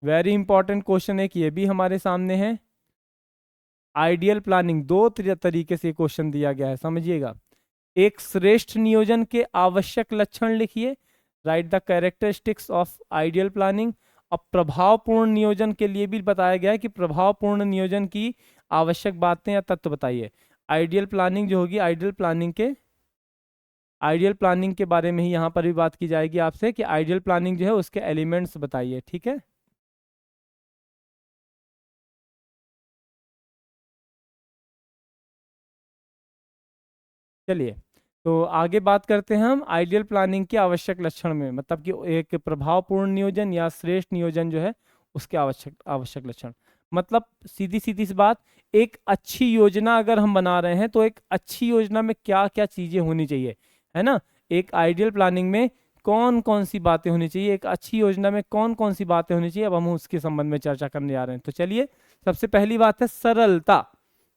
वेरी इंपॉर्टेंट क्वेश्चन एक ये भी हमारे सामने है। आइडियल प्लानिंग, दो तरीके से क्वेश्चन दिया गया है, समझिएगा। एक श्रेष्ठ नियोजन के आवश्यक लक्षण लिखिए, right the characteristics of ideal planning. अब प्रभावपूर्ण नियोजन के लिए भी बताया गया है कि प्रभावपूर्ण नियोजन की आवश्यक बातें या तत्व बताइए। आइडियल प्लानिंग जो होगी, आइडियल प्लानिंग के बारे में ही यहाँ पर भी बात की जाएगी आपसे कि आइडियल प्लानिंग जो है उसके एलिमेंट्स बताइए, ठीक है। चलिए तो आगे बात करते हैं हम आइडियल प्लानिंग के आवश्यक लक्षण में, मतलब कि एक प्रभावपूर्ण नियोजन या श्रेष्ठ नियोजन जो है उसके आवश्यक लक्षण। मतलब सीधी सीधी सी बात, एक अच्छी योजना अगर हम बना रहे हैं तो एक अच्छी योजना में क्या क्या चीजें होनी चाहिए, है ना। एक आइडियल प्लानिंग में कौन कौन सी बातें होनी चाहिए, एक अच्छी योजना में कौन कौन सी बातें होनी चाहिए, अब हम उसके संबंध में चर्चा करने जा रहे हैं। तो चलिए, सबसे पहली बात है सरलता,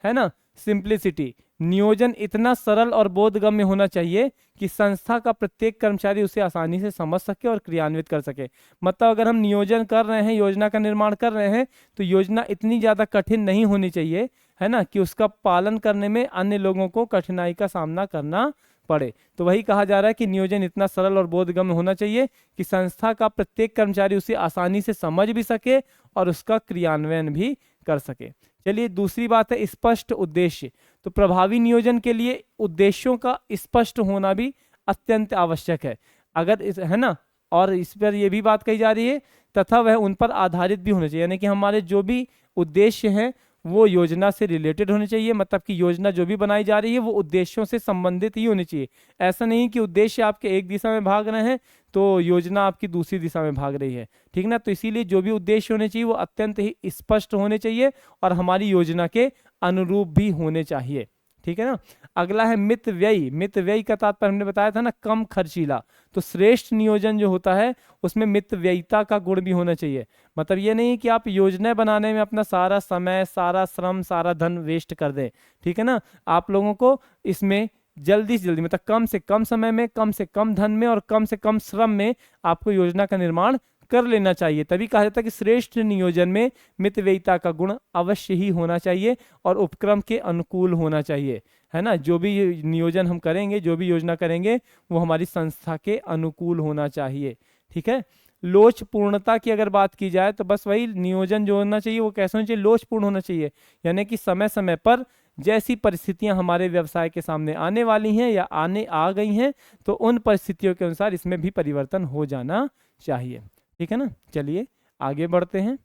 है ना, सिंप्लिसिटी। नियोजन इतना सरल और बोधगम्य होना चाहिए कि संस्था का प्रत्येक कर्मचारी उसे आसानी से समझ सके और क्रियान्वित कर सके। मतलब अगर हम नियोजन कर रहे हैं, योजना का निर्माण कर रहे हैं, तो योजना इतनी ज्यादा कठिन नहीं होनी चाहिए, है ना, कि उसका पालन करने में अन्य लोगों को कठिनाई का सामना करना पड़े। तो वही कहा जा रहा है कि नियोजन इतना सरल और बोधगम्य होना चाहिए कि संस्था का प्रत्येक कर्मचारी उसे आसानी से समझ भी सके और उसका क्रियान्वयन भी कर सके। चलिए दूसरी बात है स्पष्ट उद्देश्य। तो प्रभावी नियोजन के लिए उद्देश्यों का स्पष्ट होना भी अत्यंत आवश्यक है, है ना। और इस पर यह भी बात कही जा रही है तथा वह उन पर आधारित भी होना चाहिए, यानी कि हमारे जो भी उद्देश्य हैं वो योजना से रिलेटेड होने चाहिए। मतलब कि योजना जो भी बनाई जा रही है वो उद्देश्यों से संबंधित ही होनी चाहिए। ऐसा नहीं कि उद्देश्य आपके एक दिशा में भाग रहे हैं तो योजना आपकी दूसरी दिशा में भाग रही है, ठीक ना। तो इसीलिए जो भी उद्देश्य होने चाहिए वो अत्यंत ही स्पष्ट होने चाहिए और हमारी योजना के अनुरूप भी होने चाहिए, ठीक है ना। अगला है मित व्यय। मित व्यय का तात्पर्य हमने बताया था ना, कम खर्चीला। तो श्रेष्ठ नियोजन जो होता है उसमें मित व्ययिता का गुण भी होना चाहिए। मतलब ये नहीं कि आप योजनाएं बनाने में अपना सारा समय, सारा श्रम, सारा धन वेस्ट कर दें, ठीक है ना। आप लोगों को इसमें जल्दी से जल्दी, मतलब कम से कम समय में, कम से कम धन में और कम से कम श्रम में आपको योजना का निर्माण कर लेना चाहिए। तभी कहा जाता है कि श्रेष्ठ नियोजन में मितव्ययिता का गुण अवश्य ही होना चाहिए और उपक्रम के अनुकूल होना चाहिए, है ना। जो भी नियोजन हम करेंगे, जो भी योजना करेंगे वो हमारी संस्था के अनुकूल होना चाहिए, ठीक है। लोचपूर्णता की अगर बात की जाए तो बस वही, नियोजन जो होना चाहिए वो कैसे होना चाहिए, लोचपूर्ण होना चाहिए। यानी कि समय समय पर जैसी परिस्थितियां हमारे व्यवसाय के सामने आने वाली हैं या आ गई हैं तो उन परिस्थितियों के अनुसार इसमें भी परिवर्तन हो जाना चाहिए, ठीक है ना। चलिए आगे बढ़ते हैं।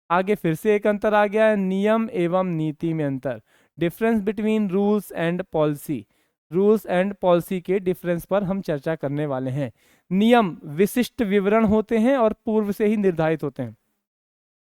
आगे फिर से एक अंतर आ गया है, नियम एवं नीति में अंतर। Difference between rules and policy. Rules and policy के डिफरेंस पर हम चर्चा करने वाले हैं। नियम विशिष्ट विवरण होते हैं और पूर्व से ही निर्धारित होते हैं।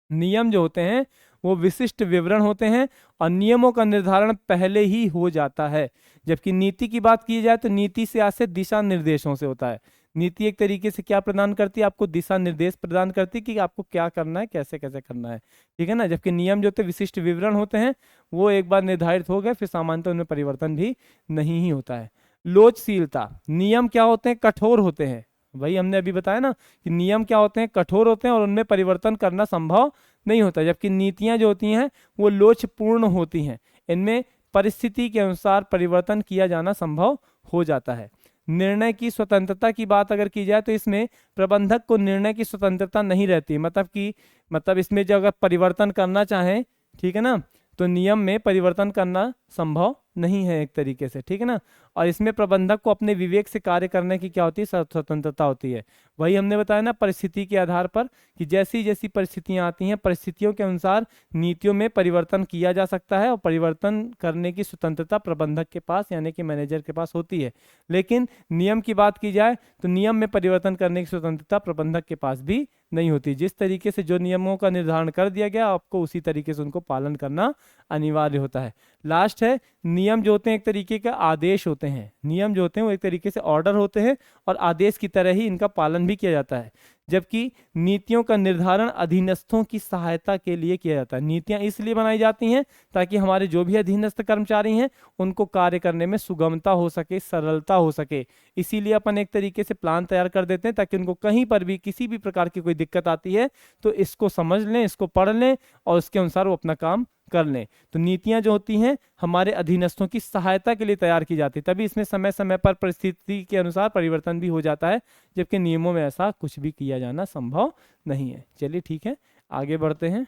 नियम जो होते हैं वो विशिष्ट विवरण होते हैं और नियमों का निर्धारण पहले ही हो जाता है। जबकि नीति की बात की जाए तो नीति से आशय दिशा निर्देशों से होता है। नीति एक तरीके से क्या प्रदान करती है, आपको दिशा निर्देश प्रदान करती है कि आपको क्या करना है, कैसे कैसे करना है, ठीक है ना। जबकि नियम जो होते हैं विशिष्ट विवरण होते हैं, वो एक बार निर्धारित हो गए फिर सामान्यतः उनमें परिवर्तन भी नहीं ही होता है। लोचशीलता। नियम क्या होते हैं, कठोर होते हैं। वही हमने अभी बताया ना कि नियम क्या होते हैं, कठोर होते हैं और उनमें परिवर्तन करना संभव नहीं होता। जबकि नीतियां जो होती हैं वो लोचपूर्ण होती हैं, इनमें परिस्थिति के अनुसार परिवर्तन किया जाना संभव हो जाता है। निर्णय की स्वतंत्रता की बात अगर की जाए तो इसमें प्रबंधक को निर्णय की स्वतंत्रता नहीं रहती। मतलब इसमें जो अगर परिवर्तन करना चाहें, ठीक है ना, तो नियम में परिवर्तन करना संभव नहीं है एक तरीके से, ठीक है ना। और इसमें प्रबंधक को अपने विवेक से कार्य करने की क्या होती है, स्वतंत्रता होती है। वही हमने बताया ना, परिस्थिति के आधार पर कि जैसी जैसी परिस्थितियां आती हैं परिस्थितियों के अनुसार नीतियों में परिवर्तन किया जा सकता है और परिवर्तन करने की स्वतंत्रता प्रबंधक के पास यानी कि मैनेजर के पास होती है। लेकिन नियम की बात की जाए तो नियम में परिवर्तन करने की स्वतंत्रता प्रबंधक के पास भी नहीं होती। जिस तरीके से जो नियमों का निर्धारण कर दिया गया आपको उसी तरीके से उनको पालन करना अनिवार्य होता है। लास्ट है नियम जो होते हैं एक तरीके का आदेश होते हैं, नियम जो होते हैं वो एक तरीके से ऑर्डर होते हैं और आदेश की तरह ही इनका पालन भी किया जाता है। जबकि नीतियों का निर्धारण अधीनस्थों की सहायता के लिए किया जाता है। नीतियां इसलिए बनाई जाती हैं ताकि हमारे जो भी अधीनस्थ कर्मचारी हैं उनको कार्य करने में सुगमता हो सके, सरलता हो सके। इसीलिए अपन एक तरीके से प्लान तैयार कर देते हैं ताकि उनको कहीं पर भी किसी भी प्रकार की कोई दिक्कत आती है तो इसको समझ लें, इसको पढ़ लें और उसके अनुसार वो अपना काम कर लें। तो नीतियां जो होती हैं हमारे अधीनस्थों की सहायता के लिए तैयार की जाती है, तभी इसमें समय समय पर परिस्थिति के अनुसार परिवर्तन भी हो जाता है, जबकि नियमों में ऐसा कुछ भी किया जाना संभव नहीं है। चलिए ठीक है, आगे बढ़ते हैं।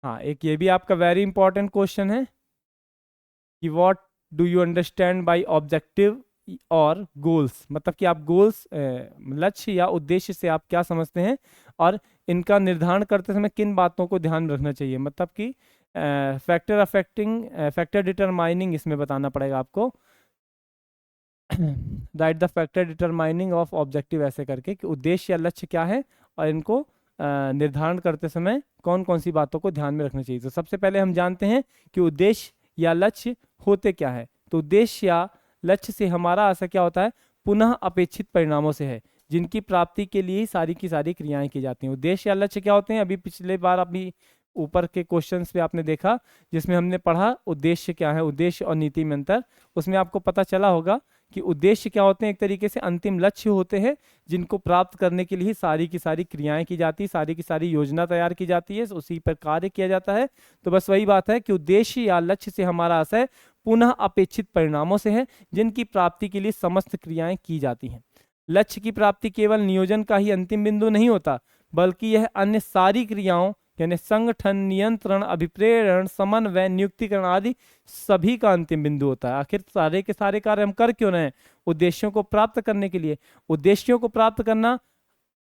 हाँ, एक ये भी आपका वेरी इंपॉर्टेंट क्वेश्चन है कि what do you understand by objective और गोल्स, मतलब कि आप गोल्स लक्ष्य या उद्देश्य से आप क्या समझते हैं और इनका निर्धारण करते समय किन बातों को ध्यान में रखना चाहिए। मतलब कि फैक्टर अफेक्टिंग फैक्टर डिटरमाइनिंग इसमें बताना पड़ेगा आपको। Right the factor determining of objective ऐसे करके कि उद्देश्य या लक्ष्य क्या है और इनको निर्धारण करते समय कौन कौन सी बातों को ध्यान में रखना चाहिए। तो सबसे पहले हम जानते हैं कि उद्देश्य या लक्ष्य होते क्या है। तो उद्देश्य या लक्ष्य से हमारा आशय क्या होता है, पुनः अपेक्षित परिणामों से है जिनकी प्राप्ति के लिए ही सारी की सारी क्रियाएं की जाती हैं। उद्देश्य या लक्ष्य क्या होते हैं, अभी पिछले बार अभी ऊपर के क्वेश्चंस पे आपने देखा जिसमें हमने पढ़ा उद्देश्य क्या है, उद्देश्य और नीति में अंतर, उसमें आपको पता चला होगा कि उद्देश्य क्या होते हैं, एक तरीके से अंतिम लक्ष्य होते हैं जिनको प्राप्त करने के लिए सारी की सारी क्रियाएं की जाती है, सारी की सारी योजना तैयार की जाती है, उसी पर कार्य किया जाता है। तो बस वही बात है कि उद्देश्य या लक्ष्य से हमारा आशय पुनः अपेक्षित परिणामों से है जिनकी प्राप्ति के लिए समस्त क्रियाएं की जाती हैं। लक्ष्य की प्राप्ति केवल नियोजन का ही अंतिम बिंदु नहीं होता, बल्कि यह अन्य सारी क्रियाओं यानी संगठन, नियंत्रण, अभिप्रेरण, समन्वय, नियुक्तिकरण आदि सभी का अंतिम बिंदु होता है। आखिर सारे के सारे कार्य हम कर क्यों रहे हैं, उद्देश्यों को प्राप्त करने के लिए। उद्देश्यों को प्राप्त करना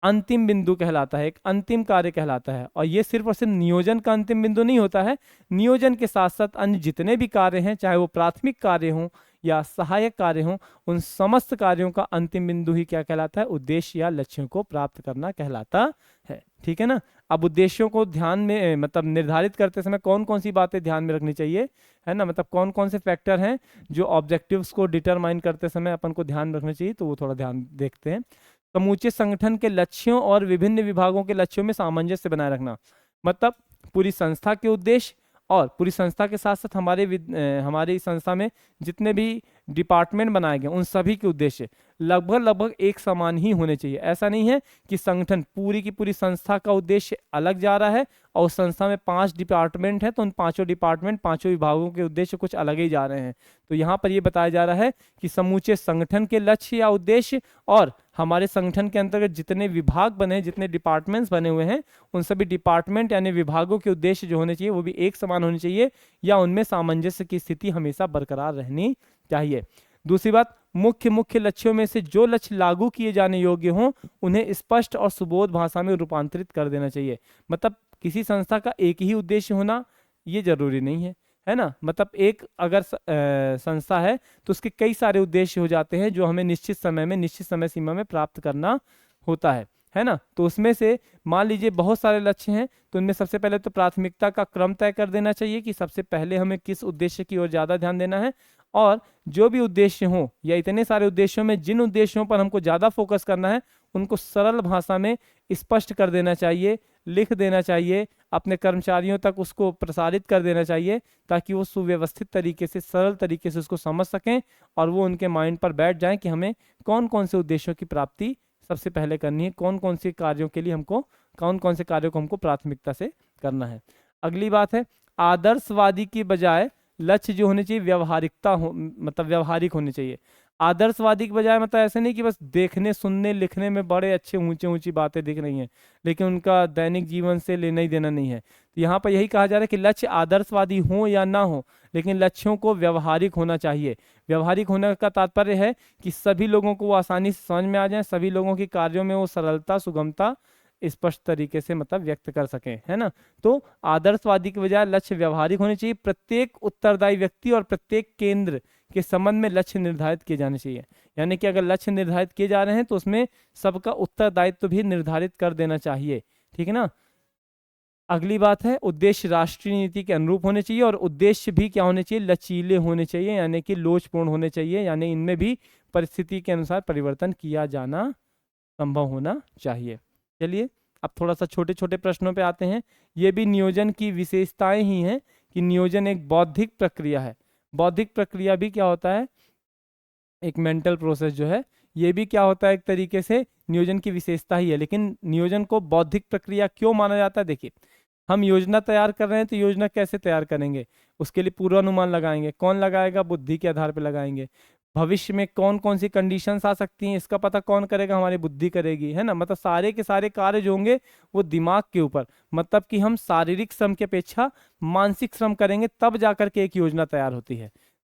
अंतिम बिंदु कहलाता है, एक अंतिम कार्य कहलाता है। और ये सिर्फ और सिर्फ नियोजन का अंतिम बिंदु नहीं होता है, नियोजन के साथ साथ अन्य जितने भी कार्य हैं, चाहे वो प्राथमिक कार्य हों या सहायक कार्य हों, उन समस्त कार्यों का अंतिम बिंदु ही क्या कहलाता है, उद्देश्य या लक्ष्यों को प्राप्त करना कहलाता है। ठीक है ना। अब उद्देश्यों को ध्यान में मतलब निर्धारित करते समय कौन कौन सी बातें ध्यान में रखनी चाहिए, है ना, मतलब कौन कौन से फैक्टर हैं जो ऑब्जेक्टिव्स को डिटरमाइन करते समय अपन को ध्यान रखना चाहिए, तो वो थोड़ा ध्यान देखते हैं। समूचे संगठन के लक्ष्यों और विभिन्न विभागों के लक्ष्यों में सामंजस्य बनाए रखना, मतलब पूरी संस्था के उद्देश्य और पूरी संस्था के साथ साथ हमारी संस्था में जितने भी डिपार्टमेंट बनाए गए उन सभी के उद्देश्य लगभग एक समान ही होने चाहिए। ऐसा नहीं है कि संगठन पूरी की पूरी संस्था का उद्देश्य अलग जा रहा है और उस संस्था में 5 डिपार्टमेंट है तो उन 5 डिपार्टमेंट 5 विभागों के उद्देश्य कुछ अलग ही जा रहे हैं। तो यहाँ पर ये बताया जा रहा है कि समूचे संगठन के लक्ष्य या उद्देश्य और हमारे संगठन के अंतर्गत जितने विभाग बने, जितने डिपार्टमेंट्स बने हुए हैं, उन सभी डिपार्टमेंट यानी विभागों के उद्देश्य जो होने चाहिए वो भी एक समान होने चाहिए या उनमें सामंजस्य की स्थिति हमेशा बरकरार रहनी चाहिए। दूसरी बात, मुख्य लक्ष्यों में से जो लक्ष्य लागू किए जाने योग्य हों उन्हें स्पष्ट और सुबोध भाषा में रूपांतरित कर देना चाहिए। मतलब किसी संस्था का एक ही उद्देश्य होना ये जरूरी नहीं है ना। मतलब एक अगर संस्था है तो उसके कई सारे उद्देश्य हो जाते हैं जो हमें निश्चित समय सीमा में प्राप्त करना होता है ना। तो उसमें से मान लीजिए बहुत सारे लक्ष्य हैं तो उनमें सबसे पहले तो प्राथमिकता का क्रम तय कर देना चाहिए कि सबसे पहले हमें किस उद्देश्य की ओर ज़्यादा ध्यान देना है, और जो भी उद्देश्य हों या इतने सारे उद्देश्यों में जिन उद्देश्यों पर हमको ज़्यादा फोकस करना है उनको सरल भाषा में स्पष्ट कर देना चाहिए, लिख देना चाहिए, अपने कर्मचारियों तक उसको प्रसारित कर देना चाहिए ताकि वो सुव्यवस्थित तरीके से, सरल तरीके से उसको समझ सकें और वो उनके माइंड पर बैठ जाए कि हमें कौन कौन से उद्देश्यों की प्राप्ति सबसे पहले करनी है, कौन कौन से कार्यों के लिए हमको कौन कौन से कार्यों को हमको प्राथमिकता से करना है। अगली बात है, आदर्शवादी की बजाय लक्ष्य जो होने चाहिए व्यवहारिकता हो, मतलब व्यवहारिक होने चाहिए। आदर्शवादी के बजाय मतलब ऐसे नहीं कि बस देखने, सुनने, लिखने में बड़े अच्छे ऊंची बातें दिख रही हैं लेकिन उनका दैनिक जीवन से लेना ही देना नहीं है। तो यहाँ पर यही कहा जा रहा है कि लक्ष्य आदर्शवादी हो या ना हो लेकिन लक्ष्यों को व्यवहारिक होना चाहिए। व्यवहारिक होने का तात्पर्य है कि सभी लोगों को वो आसानी से समझ में आ जाए, सभी लोगों के कार्यों में वो सरलता, सुगमता स्पष्ट तरीके से मतलब व्यक्त कर सकें, है ना। तो आदर्शवादी के बजाय लक्ष्य व्यवहारिक होने चाहिए। प्रत्येक उत्तरदायी व्यक्ति और प्रत्येक केंद्र के संबंध में लक्ष्य निर्धारित किए जाने चाहिए, यानी कि अगर लक्ष्य निर्धारित किए जा रहे हैं तो उसमें सबका उत्तरदायित्व भी निर्धारित कर देना चाहिए, ठीक है ना। अगली बात है, उद्देश्य राष्ट्रीय नीति के अनुरूप होने चाहिए और उद्देश्य भी क्या होने चाहिए, लचीले होने चाहिए, यानी कि लोचपूर्ण होने चाहिए, यानी इनमें भी परिस्थिति के अनुसार परिवर्तन किया जाना संभव होना चाहिए। चलिए अब थोड़ा सा छोटे छोटे प्रश्नों पे आते हैं। ये भी नियोजन की विशेषताएं ही हैं कि नियोजन एक बौद्धिक प्रक्रिया है। बौद्धिक प्रक्रिया भी क्या होता है, एक मेंटल प्रोसेस जो है, ये भी क्या होता है, एक तरीके से नियोजन की विशेषता ही है। लेकिन नियोजन को बौद्धिक प्रक्रिया क्यों माना जाता है, देखिए हम योजना तैयार कर रहे हैं तो योजना कैसे तैयार करेंगे, उसके लिए पूर्वानुमान लगाएंगे। कौन लगाएगा, बुद्धि के आधार पर लगाएंगे। भविष्य में कौन कौन सी कंडीशंस आ सकती हैं, इसका पता कौन करेगा, हमारी बुद्धि करेगी, है ना। मतलब सारे के सारे कार्य जो होंगे वो दिमाग के ऊपर, मतलब कि हम शारीरिक श्रम की अपेक्षा मानसिक श्रम करेंगे, तब जाकर के एक योजना तैयार होती है।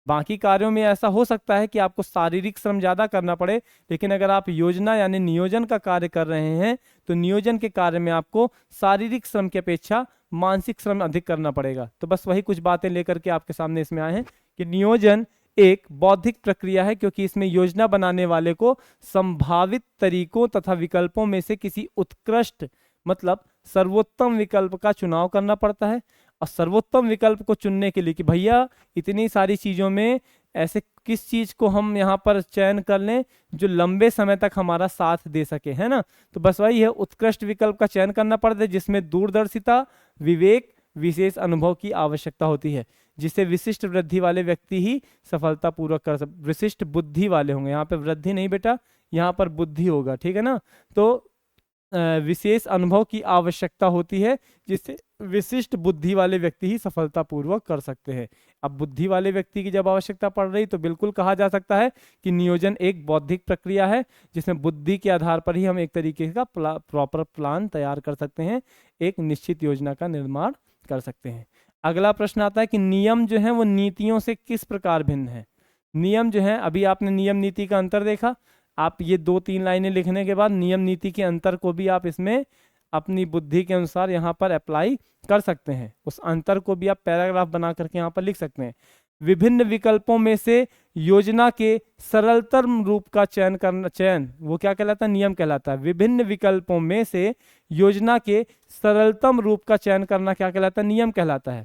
बाकी कार्यों में ऐसा हो सकता है कि आपको शारीरिक श्रम ज्यादा करना पड़े, लेकिन अगर आप योजना यानी नियोजन का कार्य कर रहे हैं तो नियोजन के कार्य में आपको शारीरिक श्रम की अपेक्षा मानसिक श्रम अधिक करना पड़ेगा। तो बस वही कुछ बातें लेकर के आपके सामने इसमें आए हैं कि नियोजन एक बौद्धिक प्रक्रिया है, क्योंकि इसमें योजना बनाने वाले को संभावित तरीकों तथा विकल्पों में से किसी उत्कृष्ट मतलब सर्वोत्तम विकल्प का चुनाव करना पड़ता है। और सर्वोत्तम विकल्प को चुनने के लिए कि भैया इतनी सारी चीजों में ऐसे किस चीज को हम यहाँ पर चयन कर लें जो लंबे समय तक हमारा साथ दे सके, है ना। तो बस वही है, उत्कृष्ट विकल्प का चयन करना पड़ता है जिसमें दूरदर्शिता, विवेक, विशेष अनुभव की आवश्यकता होती है, जिसे विशिष्ट वृद्धि वाले व्यक्ति ही सफलतापूर्वक कर सकते। विशिष्ट बुद्धि वाले होंगे, यहाँ पे वृद्धि नहीं बेटा, यहाँ पर बुद्धि होगा, ठीक है ना। तो विशेष अनुभव की आवश्यकता होती है जिससे विशिष्ट बुद्धि वाले व्यक्ति ही सफलतापूर्वक कर सकते हैं। अब बुद्धि वाले व्यक्ति की जब आवश्यकता पड़ रही तो बिल्कुल कहा जा सकता है कि नियोजन एक बौद्धिक प्रक्रिया है जिसमें बुद्धि के आधार पर ही हम एक तरीके का प्रॉपर प्लान तैयार कर सकते हैं, एक निश्चित योजना का निर्माण कर सकते हैं। अगला प्रश्न आता है कि नियम जो है वो नीतियों से किस प्रकार भिन्न है। नियम जो है, अभी आपने नियम नीति का अंतर देखा, आप ये 2-3 लाइनें लिखने के बाद नियम नीति के अंतर को भी आप इसमें अपनी बुद्धि के अनुसार यहाँ पर अप्लाई कर सकते हैं। उस अंतर को भी आप पैराग्राफ बना करके यहाँ पर लिख सकते हैं। विभिन्न विकल्पों में से योजना के सरलतम रूप का चयन करना, चयन वो क्या कहलाता है, नियम कहलाता है। विभिन्न विकल्पों में से योजना के सरलतम रूप का चयन करना क्या कहलाता है, नियम कहलाता है।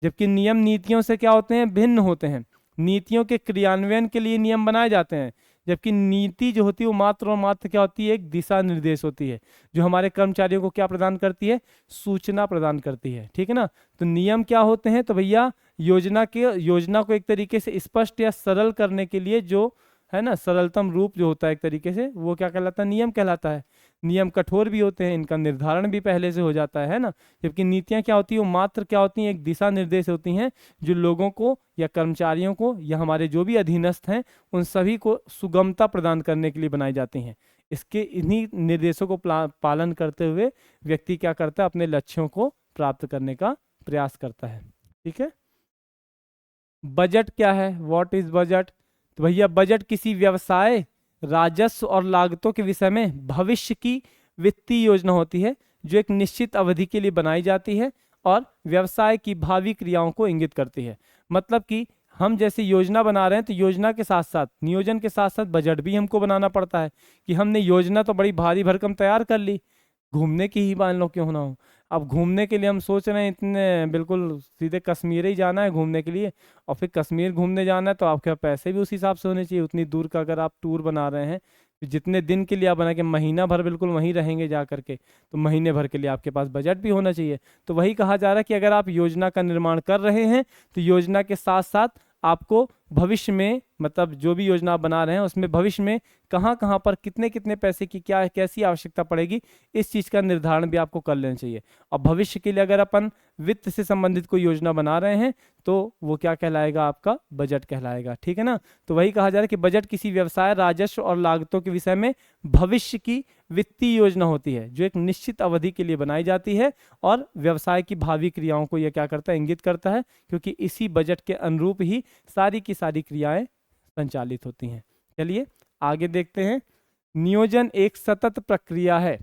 जबकि नियम नीतियों से क्या होते हैं, भिन्न होते हैं। नीतियों के क्रियान्वयन के लिए नियम बनाए जाते हैं, जबकि नीति जो होती है वो मात्र और मात्र क्या होती है, एक दिशा निर्देश होती है जो हमारे कर्मचारियों को क्या प्रदान करती है, सूचना प्रदान करती है, ठीक है ना। तो नियम क्या होते हैं, तो भैया योजना को एक तरीके से स्पष्ट या सरल करने के लिए जो है ना सरलतम रूप जो होता है एक तरीके से, वो क्या कहलाता है, नियम कहलाता है। नियम कठोर भी होते हैं, इनका निर्धारण भी पहले से हो जाता है ना। जबकि नीतियां क्या होती है, वो मात्र क्या होती हैं, एक दिशा निर्देश होती हैं जो लोगों को या कर्मचारियों को या हमारे जो भी अधीनस्थ हैं उन सभी को सुगमता प्रदान करने के लिए बनाई जाती हैं। इसके इन्हीं निर्देशों को पालन करते हुए व्यक्ति क्या करता है, अपने लक्ष्यों को प्राप्त करने का प्रयास करता है, ठीक है। बजट क्या है, व्हाट इज बजट। तो भैया बजट किसी व्यवसाय, राजस्व और लागतों के विषय में भविष्य की वित्तीय योजना होती है जो एक निश्चित अवधि के लिए बनाई जाती है और व्यवसाय की भावी क्रियाओं को इंगित करती है। मतलब कि हम जैसे योजना बना रहे हैं तो योजना के साथ साथ, नियोजन के साथ साथ बजट भी हमको बनाना पड़ता है। कि हमने योजना तो बड़ी भारी भरकम तैयार कर ली, घूमने की ही मान लो क्यों ना हो। अब घूमने के लिए हम सोच रहे हैं इतने बिल्कुल सीधे कश्मीर ही जाना है घूमने के लिए, और फिर कश्मीर घूमने जाना है तो आपके पैसे भी उस हिसाब से होने चाहिए। उतनी दूर का अगर आप टूर बना रहे हैं, जितने दिन के लिए आप बना के महीना भर बिल्कुल वहीं रहेंगे जा करके, तो महीने भर के लिए आपके पास बजट भी होना चाहिए। तो वही कहा जा रहा है कि अगर आप योजना का निर्माण कर रहे हैं तो योजना के साथ साथ आपको भविष्य में, मतलब जो भी योजना आप बना रहे हैं उसमें भविष्य में कहाँ कहाँ पर कितने कितने पैसे की क्या कैसी आवश्यकता पड़ेगी, इस चीज़ का निर्धारण भी आपको कर लेना चाहिए। और भविष्य के लिए अगर अपन वित्त से संबंधित कोई योजना बना रहे हैं तो वो क्या कहलाएगा, आपका बजट कहलाएगा, ठीक है ना। तो वही कहा जा रहा है कि बजट किसी व्यवसाय, राजस्व और लागतों के विषय में भविष्य की वित्तीय योजना होती है जो एक निश्चित अवधि के लिए बनाई जाती है और व्यवसाय की भावी क्रियाओं को यह क्या करता है, इंगित करता है, क्योंकि इसी बजट के अनुरूप ही सारी की सारी क्रियाएं संचालित होती हैं। चलिए आगे देखते हैं। नियोजन एक सतत प्रक्रिया है।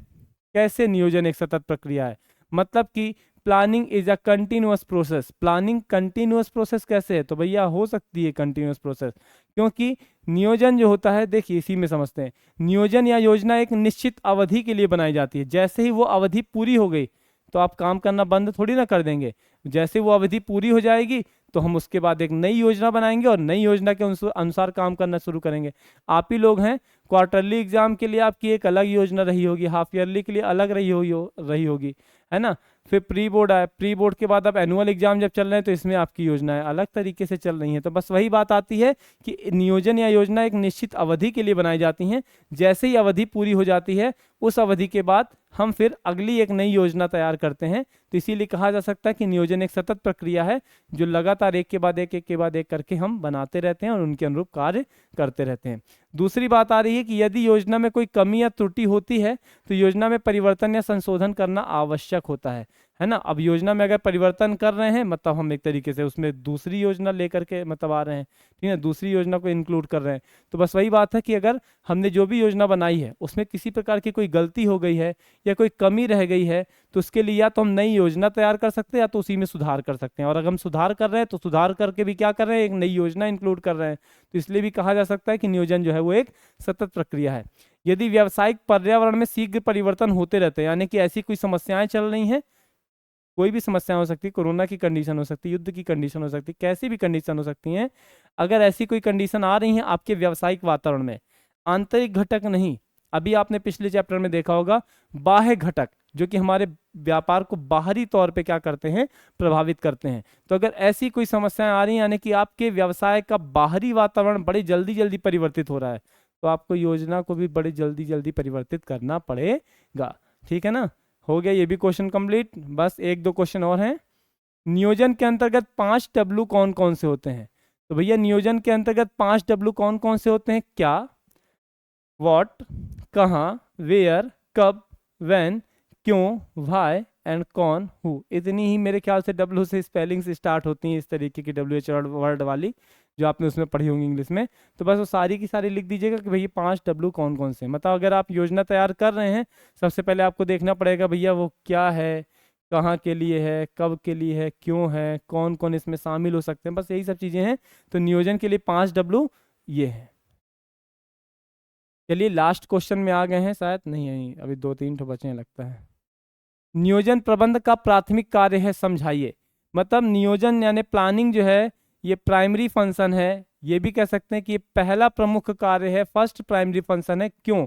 कैसे नियोजन एक सतत प्रक्रिया है, मतलब कि planning is a continuous process. Planning continuous process कैसे है, तो भैया हो सकती है कंटिन्यूअस प्रोसेस, क्योंकि नियोजन जो होता है, देखिए इसी में समझते हैं। नियोजन या योजना एक निश्चित अवधि के लिए बनाई जाती है, जैसे ही वो अवधि पूरी हो गई, तो आप काम करना बंद थोड़ी ना कर देंगे। जैसे वो अवधि पूरी हो जाएगी तो हम उसके बाद एक नई योजना बनाएंगे और नई योजना के अनुसार काम करना शुरू करेंगे। आप ही लोग हैं, क्वार्टरली एग्जाम के लिए आपकी एक अलग योजना रही होगी, हाफ ईयरली के लिए अलग रही होगी, है ना। फिर प्री बोर्ड आए, प्री बोर्ड के बाद अब एनुअल एग्जाम जब चल रहे हैं तो इसमें आपकी योजनाएं अलग तरीके से चल रही हैं। तो बस वही बात आती है कि नियोजन या योजना एक निश्चित अवधि के लिए बनाई जाती हैं। जैसे ही अवधि पूरी हो जाती है उस अवधि के बाद हम फिर अगली एक नई योजना तैयार करते हैं। तो इसीलिए कहा जा सकता है कि नियोजन एक सतत प्रक्रिया है जो लगातार एक के बाद एक करके हम बनाते रहते हैं और उनके अनुरूप कार्य करते रहते हैं। दूसरी बात आ रही है कि यदि योजना में कोई कमी या त्रुटि होती है तो योजना में परिवर्तन या संशोधन करना आवश्यक होता है ना। अब योजना में अगर परिवर्तन कर रहे हैं मतलब हम एक तरीके से उसमें दूसरी योजना लेकर के मतलब आ रहे हैं, ठीक है, दूसरी योजना को इंक्लूड कर रहे हैं। तो बस वही बात है कि अगर हमने जो भी योजना बनाई है उसमें किसी प्रकार की कोई गलती हो गई है या कोई कमी रह गई है तो उसके लिए या तो हम नई योजना तैयार कर सकते हैं या तो उसी में सुधार कर सकते हैं। और अगर हम सुधार कर रहे हैं तो सुधार करके भी क्या कर रहे हैं, एक नई योजना इंक्लूड कर रहे हैं। तो इसलिए भी कहा जा सकता है कि नियोजन जो है वो एक सतत प्रक्रिया है। यदि व्यावसायिक पर्यावरण में शीघ्र परिवर्तन होते रहते हैं, यानी कि ऐसी कोई समस्याएं चल रही हैं, कोई भी समस्या हो सकती है, कोरोना की कंडीशन हो सकती है, युद्ध की कंडीशन हो सकती है, कैसी भी कंडीशन हो सकती हैं, अगर ऐसी कोई कंडीशन आ रही हैं आपके व्यावसायिक वातावरण में, आंतरिक घटक नहीं, अभी आपने पिछले चैप्टर में देखा होगा बाह्य घटक जो कि हमारे व्यापार को बाहरी तौर पे क्या करते हैं, प्रभावित करते हैं। तो अगर ऐसी कोई समस्याएं आ रही हैं यानी कि आपके व्यवसाय का बाहरी वातावरण बड़े जल्दी जल्दी परिवर्तित हो रहा है तो आपको योजना को भी बड़े जल्दी जल्दी परिवर्तित करना पड़ेगा। ठीक है ना। हो गया ये भी क्वेश्चन कंप्लीट। बस एक दो क्वेश्चन और हैं। नियोजन के अंतर्गत 5 W कौन कौन से होते हैं? तो भैया नियोजन के अंतर्गत 5 W कौन कौन से होते हैं? क्या, व्हाट, कहाँ, वेयर, कब, व्हेन, क्यों, व्हाई एंड कौन, हु। इतनी ही मेरे ख्याल से W से स्पेलिंग से स्टार्ट होती हैं, इस तरीके की WH वर्ड वाली जो आपने उसमें पढ़ी होंगी इंग्लिश में। तो बस वो सारी की सारी लिख दीजिएगा कि भैया 5 W कौन कौन से। मतलब अगर आप योजना तैयार कर रहे हैं सबसे पहले आपको देखना पड़ेगा भैया वो क्या है, कहाँ के लिए है, कब के लिए है, क्यों है, कौन कौन इसमें शामिल हो सकते हैं, बस यही सब चीज़ें हैं। तो नियोजन के लिए 5 W ये है। चलिए लास्ट क्वेश्चन में आ गए हैं, शायद नहीं अभी 2-3 तो बचे हैं लगता है। नियोजन प्रबंध का प्राथमिक कार्य है, समझाइए। मतलब नियोजन यानी प्लानिंग जो है ये प्राइमरी फंक्शन है, ये भी कह सकते हैं कि ये पहला प्रमुख कार्य है, फर्स्ट प्राइमरी फंक्शन है। क्यों,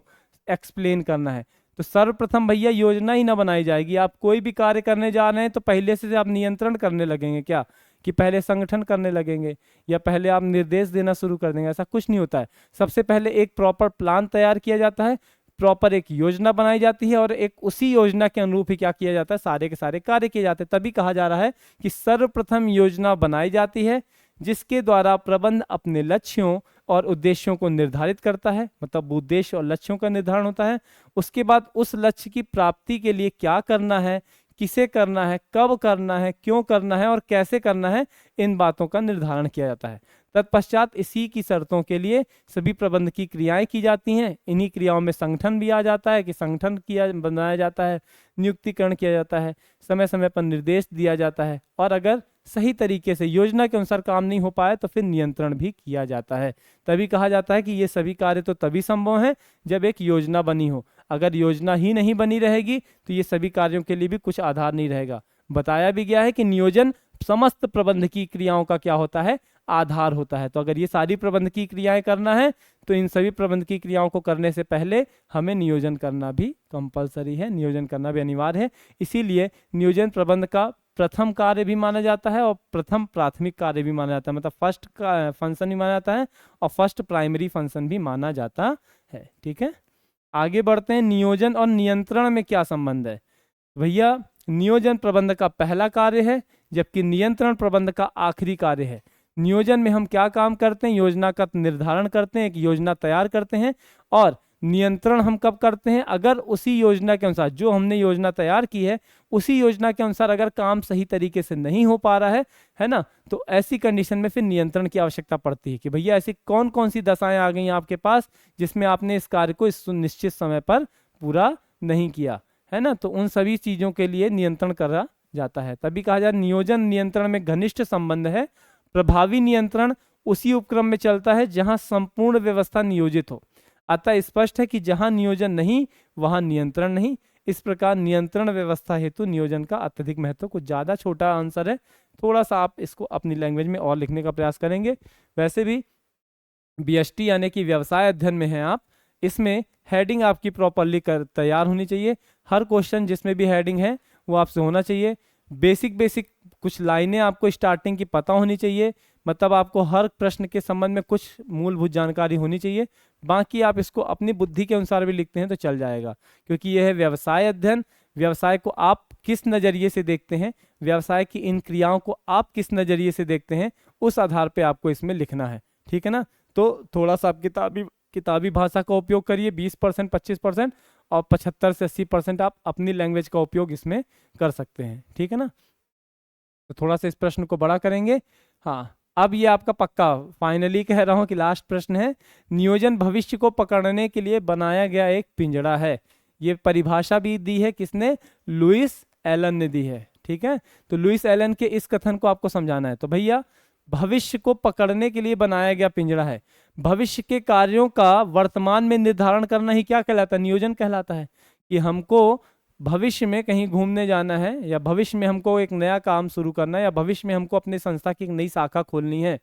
एक्सप्लेन करना है। तो सर्वप्रथम भैया योजना ही ना बनाई जाएगी। आप कोई भी कार्य करने जा रहे हैं तो पहले से आप नियंत्रण करने लगेंगे क्या, कि पहले संगठन करने लगेंगे या पहले आप निर्देश देना शुरू कर देंगे, ऐसा कुछ नहीं होता है। सबसे पहले एक प्रॉपर प्लान तैयार किया जाता है, प्रॉपर एक योजना बनाई जाती है और एक उसी योजना के अनुरूप ही क्या किया जाता है, सारे के सारे कार्य किए जाते हैं। तभी कहा जा रहा है कि सर्वप्रथम योजना बनाई जाती है जिसके द्वारा प्रबंध अपने लक्ष्यों और उद्देश्यों को निर्धारित करता है। मतलब उद्देश्य और लक्ष्यों का निर्धारण होता है। उसके बाद उस लक्ष्य की प्राप्ति के लिए क्या करना है, किसे करना है, कब करना है, क्यों करना है और कैसे करना है, इन बातों का निर्धारण किया जाता है। तत्पश्चात इसी की शर्तों के लिए सभी प्रबंध की क्रियाएं की जाती हैं। इन्हीं क्रियाओं में संगठन भी आ जाता है कि संगठन बनाया जाता है, नियुक्तिकरण किया जाता है, समय समय पर निर्देश दिया जाता है और अगर सही तरीके से योजना के अनुसार काम नहीं हो पाए तो फिर नियंत्रण भी किया जाता है। तभी कहा जाता है कि ये सभी कार्य तो तभी संभव है जब एक योजना बनी हो। अगर योजना ही नहीं बनी रहेगी तो ये सभी कार्यों के लिए भी कुछ आधार नहीं रहेगा। बताया भी गया है कि नियोजन समस्त प्रबंध की क्रियाओं का क्या होता है, आधार होता है। तो अगर ये सारी प्रबंध की क्रियाएं करना है तो इन सभी प्रबंध की क्रियाओं को करने से पहले हमें नियोजन करना भी कंपलसरी है, नियोजन करना भी अनिवार्य है। इसीलिए नियोजन प्रबंध का प्रथम कार्य भी माना जाता है और प्रथम प्राथमिक कार्य भी माना जाता है। मतलब फर्स्ट का फंक्शन भी माना जाता है और फर्स्ट प्राइमरी फंक्शन भी माना जाता है। ठीक है, आगे बढ़ते हैं। नियोजन और नियंत्रण में क्या संबंध है? भैया नियोजन प्रबंध का पहला कार्य है जबकि नियंत्रण प्रबंध का आखिरी कार्य है। नियोजन में हम क्या काम करते हैं, योजना का निर्धारण करते हैं, एक योजना तैयार करते हैं और नियंत्रण हम कब करते हैं, अगर उसी योजना के अनुसार जो हमने योजना तैयार की है उसी योजना के अनुसार अगर काम सही तरीके से नहीं हो पा रहा है ना, तो ऐसी कंडीशन में फिर नियंत्रण की आवश्यकता पड़ती है कि भैया ऐसी कौन कौन सी दशाएं आ गई आपके पास जिसमें आपने इस कार्य को इस निश्चित समय पर पूरा नहीं किया, है ना। तो उन सभी चीजों के लिए नियंत्रण करा जाता है। तभी कहा जाए नियोजन नियंत्रण में घनिष्ठ संबंध है। प्रभावी नियंत्रण उसी उपक्रम में चलता है जहां संपूर्ण व्यवस्था नियोजित हो। अतः स्पष्ट है कि जहां नियोजन नहीं वहां नियंत्रण नहीं। इस प्रकार नियंत्रण व्यवस्था हेतु नियोजन का अत्यधिक महत्व। कुछ ज़्यादा छोटा आंसर है, थोड़ा सा आप इसको अपनी लैंग्वेज में और लिखने का प्रयास करेंगे। वैसे भी बीएसटी यानी कि व्यवसाय अध्ययन में है आप, इसमें हेडिंग आपकी प्रॉपरली कर तैयार होनी चाहिए। हर क्वेश्चन जिसमें भी हेडिंग है वो आपसे होना चाहिए। बेसिक कुछ लाइनें आपको स्टार्टिंग की पता होनी चाहिए, मतलब आपको हर प्रश्न के संबंध में कुछ मूलभूत जानकारी होनी चाहिए। बाकी आप इसको अपनी बुद्धि के अनुसार भी लिखते हैं तो चल जाएगा, क्योंकि यह है व्यवसाय अध्ययन। व्यवसाय को आप किस नज़रिए से देखते हैं, व्यवसाय की इन क्रियाओं को आप किस नज़रिए से देखते हैं, उस आधार पर आपको इसमें लिखना है, ठीक है ना। तो थोड़ा सा आप किताबी भाषा का उपयोग करिए 20%, 25%, और 75 से 80% आप अपनी लैंग्वेज का उपयोग इसमें कर सकते हैं, ठीक है ना। तो थोड़ा सा इस प्रश्न को बड़ा करेंगे। हाँ, अब ये आपका पक्का फाइनली कह रहा हूँ कि लास्ट प्रश्न है। नियोजन भविष्य को पकड़ने के लिए बनाया गया एक पिंजड़ा है। ये परिभाषा भी दी है किसने? लुइस एलन ने दी है, ठीक है। तो लुइस एलन के इस कथन को आपको समझाना है। तो भैया भविष्य को पकड़ने के लिए बनाया गया पिंजड़ा है। भविष्य के कार्यों का वर्तमान में निर्धारण करना ही क्या कहलाता है? नियोजन कहलाता है। कि हमको भविष्य में कहीं घूमने जाना है, या भविष्य में हमको एक नया काम शुरू करना है, या भविष्य में हमको अपनी संस्था की एक नई शाखा खोलनी है,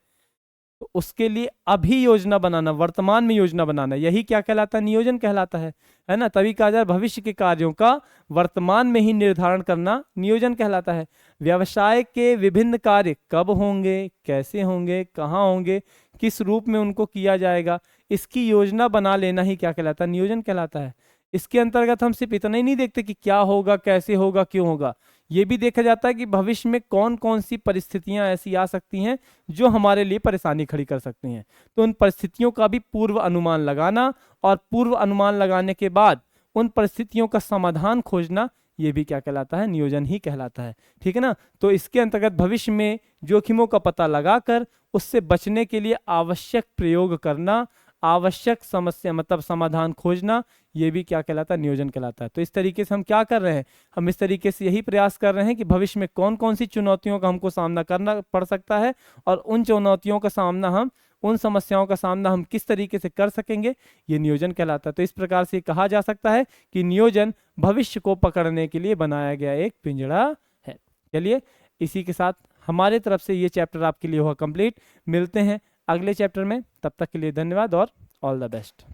तो उसके लिए अभी योजना बनाना, वर्तमान में योजना बनाना, यही क्या कहलाता है? नियोजन कहलाता है ना। तभी कहा जाए भविष्य के कार्यों का वर्तमान में ही निर्धारण करना नियोजन कहलाता है। व्यवसाय के विभिन्न कार्य कब होंगे, कैसे होंगे, कहाँ होंगे, किस रूप में उनको किया जाएगा, इसकी योजना बना लेना ही क्या कहलाता है? नियोजन कहलाता है। इसके अंतर्गत हम सिर्फ इतना ही नहीं देखते कि क्या होगा, कैसे होगा, क्यों होगा, ये भी देखा जाता है कि भविष्य में कौन कौन सी परिस्थितियां ऐसी आ सकती हैं जो हमारे लिए परेशानी खड़ी कर सकती हैं। तो उन परिस्थितियों का भी पूर्व अनुमान लगाना, और पूर्व अनुमान लगाने के बाद उन परिस्थितियों का समाधान खोजना, ये भी क्या कहलाता है? नियोजन ही कहलाता है, ठीक है ना। तो इसके अंतर्गत भविष्य में जोखिमों का पता लगाकर उससे बचने के लिए आवश्यक प्रयोग करना, आवश्यक समस्या मतलब समाधान खोजना, ये भी क्या कहलाता है? नियोजन कहलाता है। तो इस तरीके से हम क्या कर रहे हैं? हम इस तरीके से यही प्रयास कर रहे हैं कि भविष्य में कौन कौन सी चुनौतियों का हमको सामना करना पड़ सकता है, और उन चुनौतियों का सामना हम, उन समस्याओं का सामना हम किस तरीके से कर सकेंगे, ये नियोजन कहलाता है। तो इस प्रकार से कहा जा सकता है कि नियोजन भविष्य को पकड़ने के लिए बनाया गया एक पिंजड़ा है। चलिए, इसी के साथ हमारे तरफ से ये चैप्टर आपके लिए हुआ कंप्लीट। मिलते हैं अगले चैप्टर में, तब तक के लिए धन्यवाद और ऑल द बेस्ट।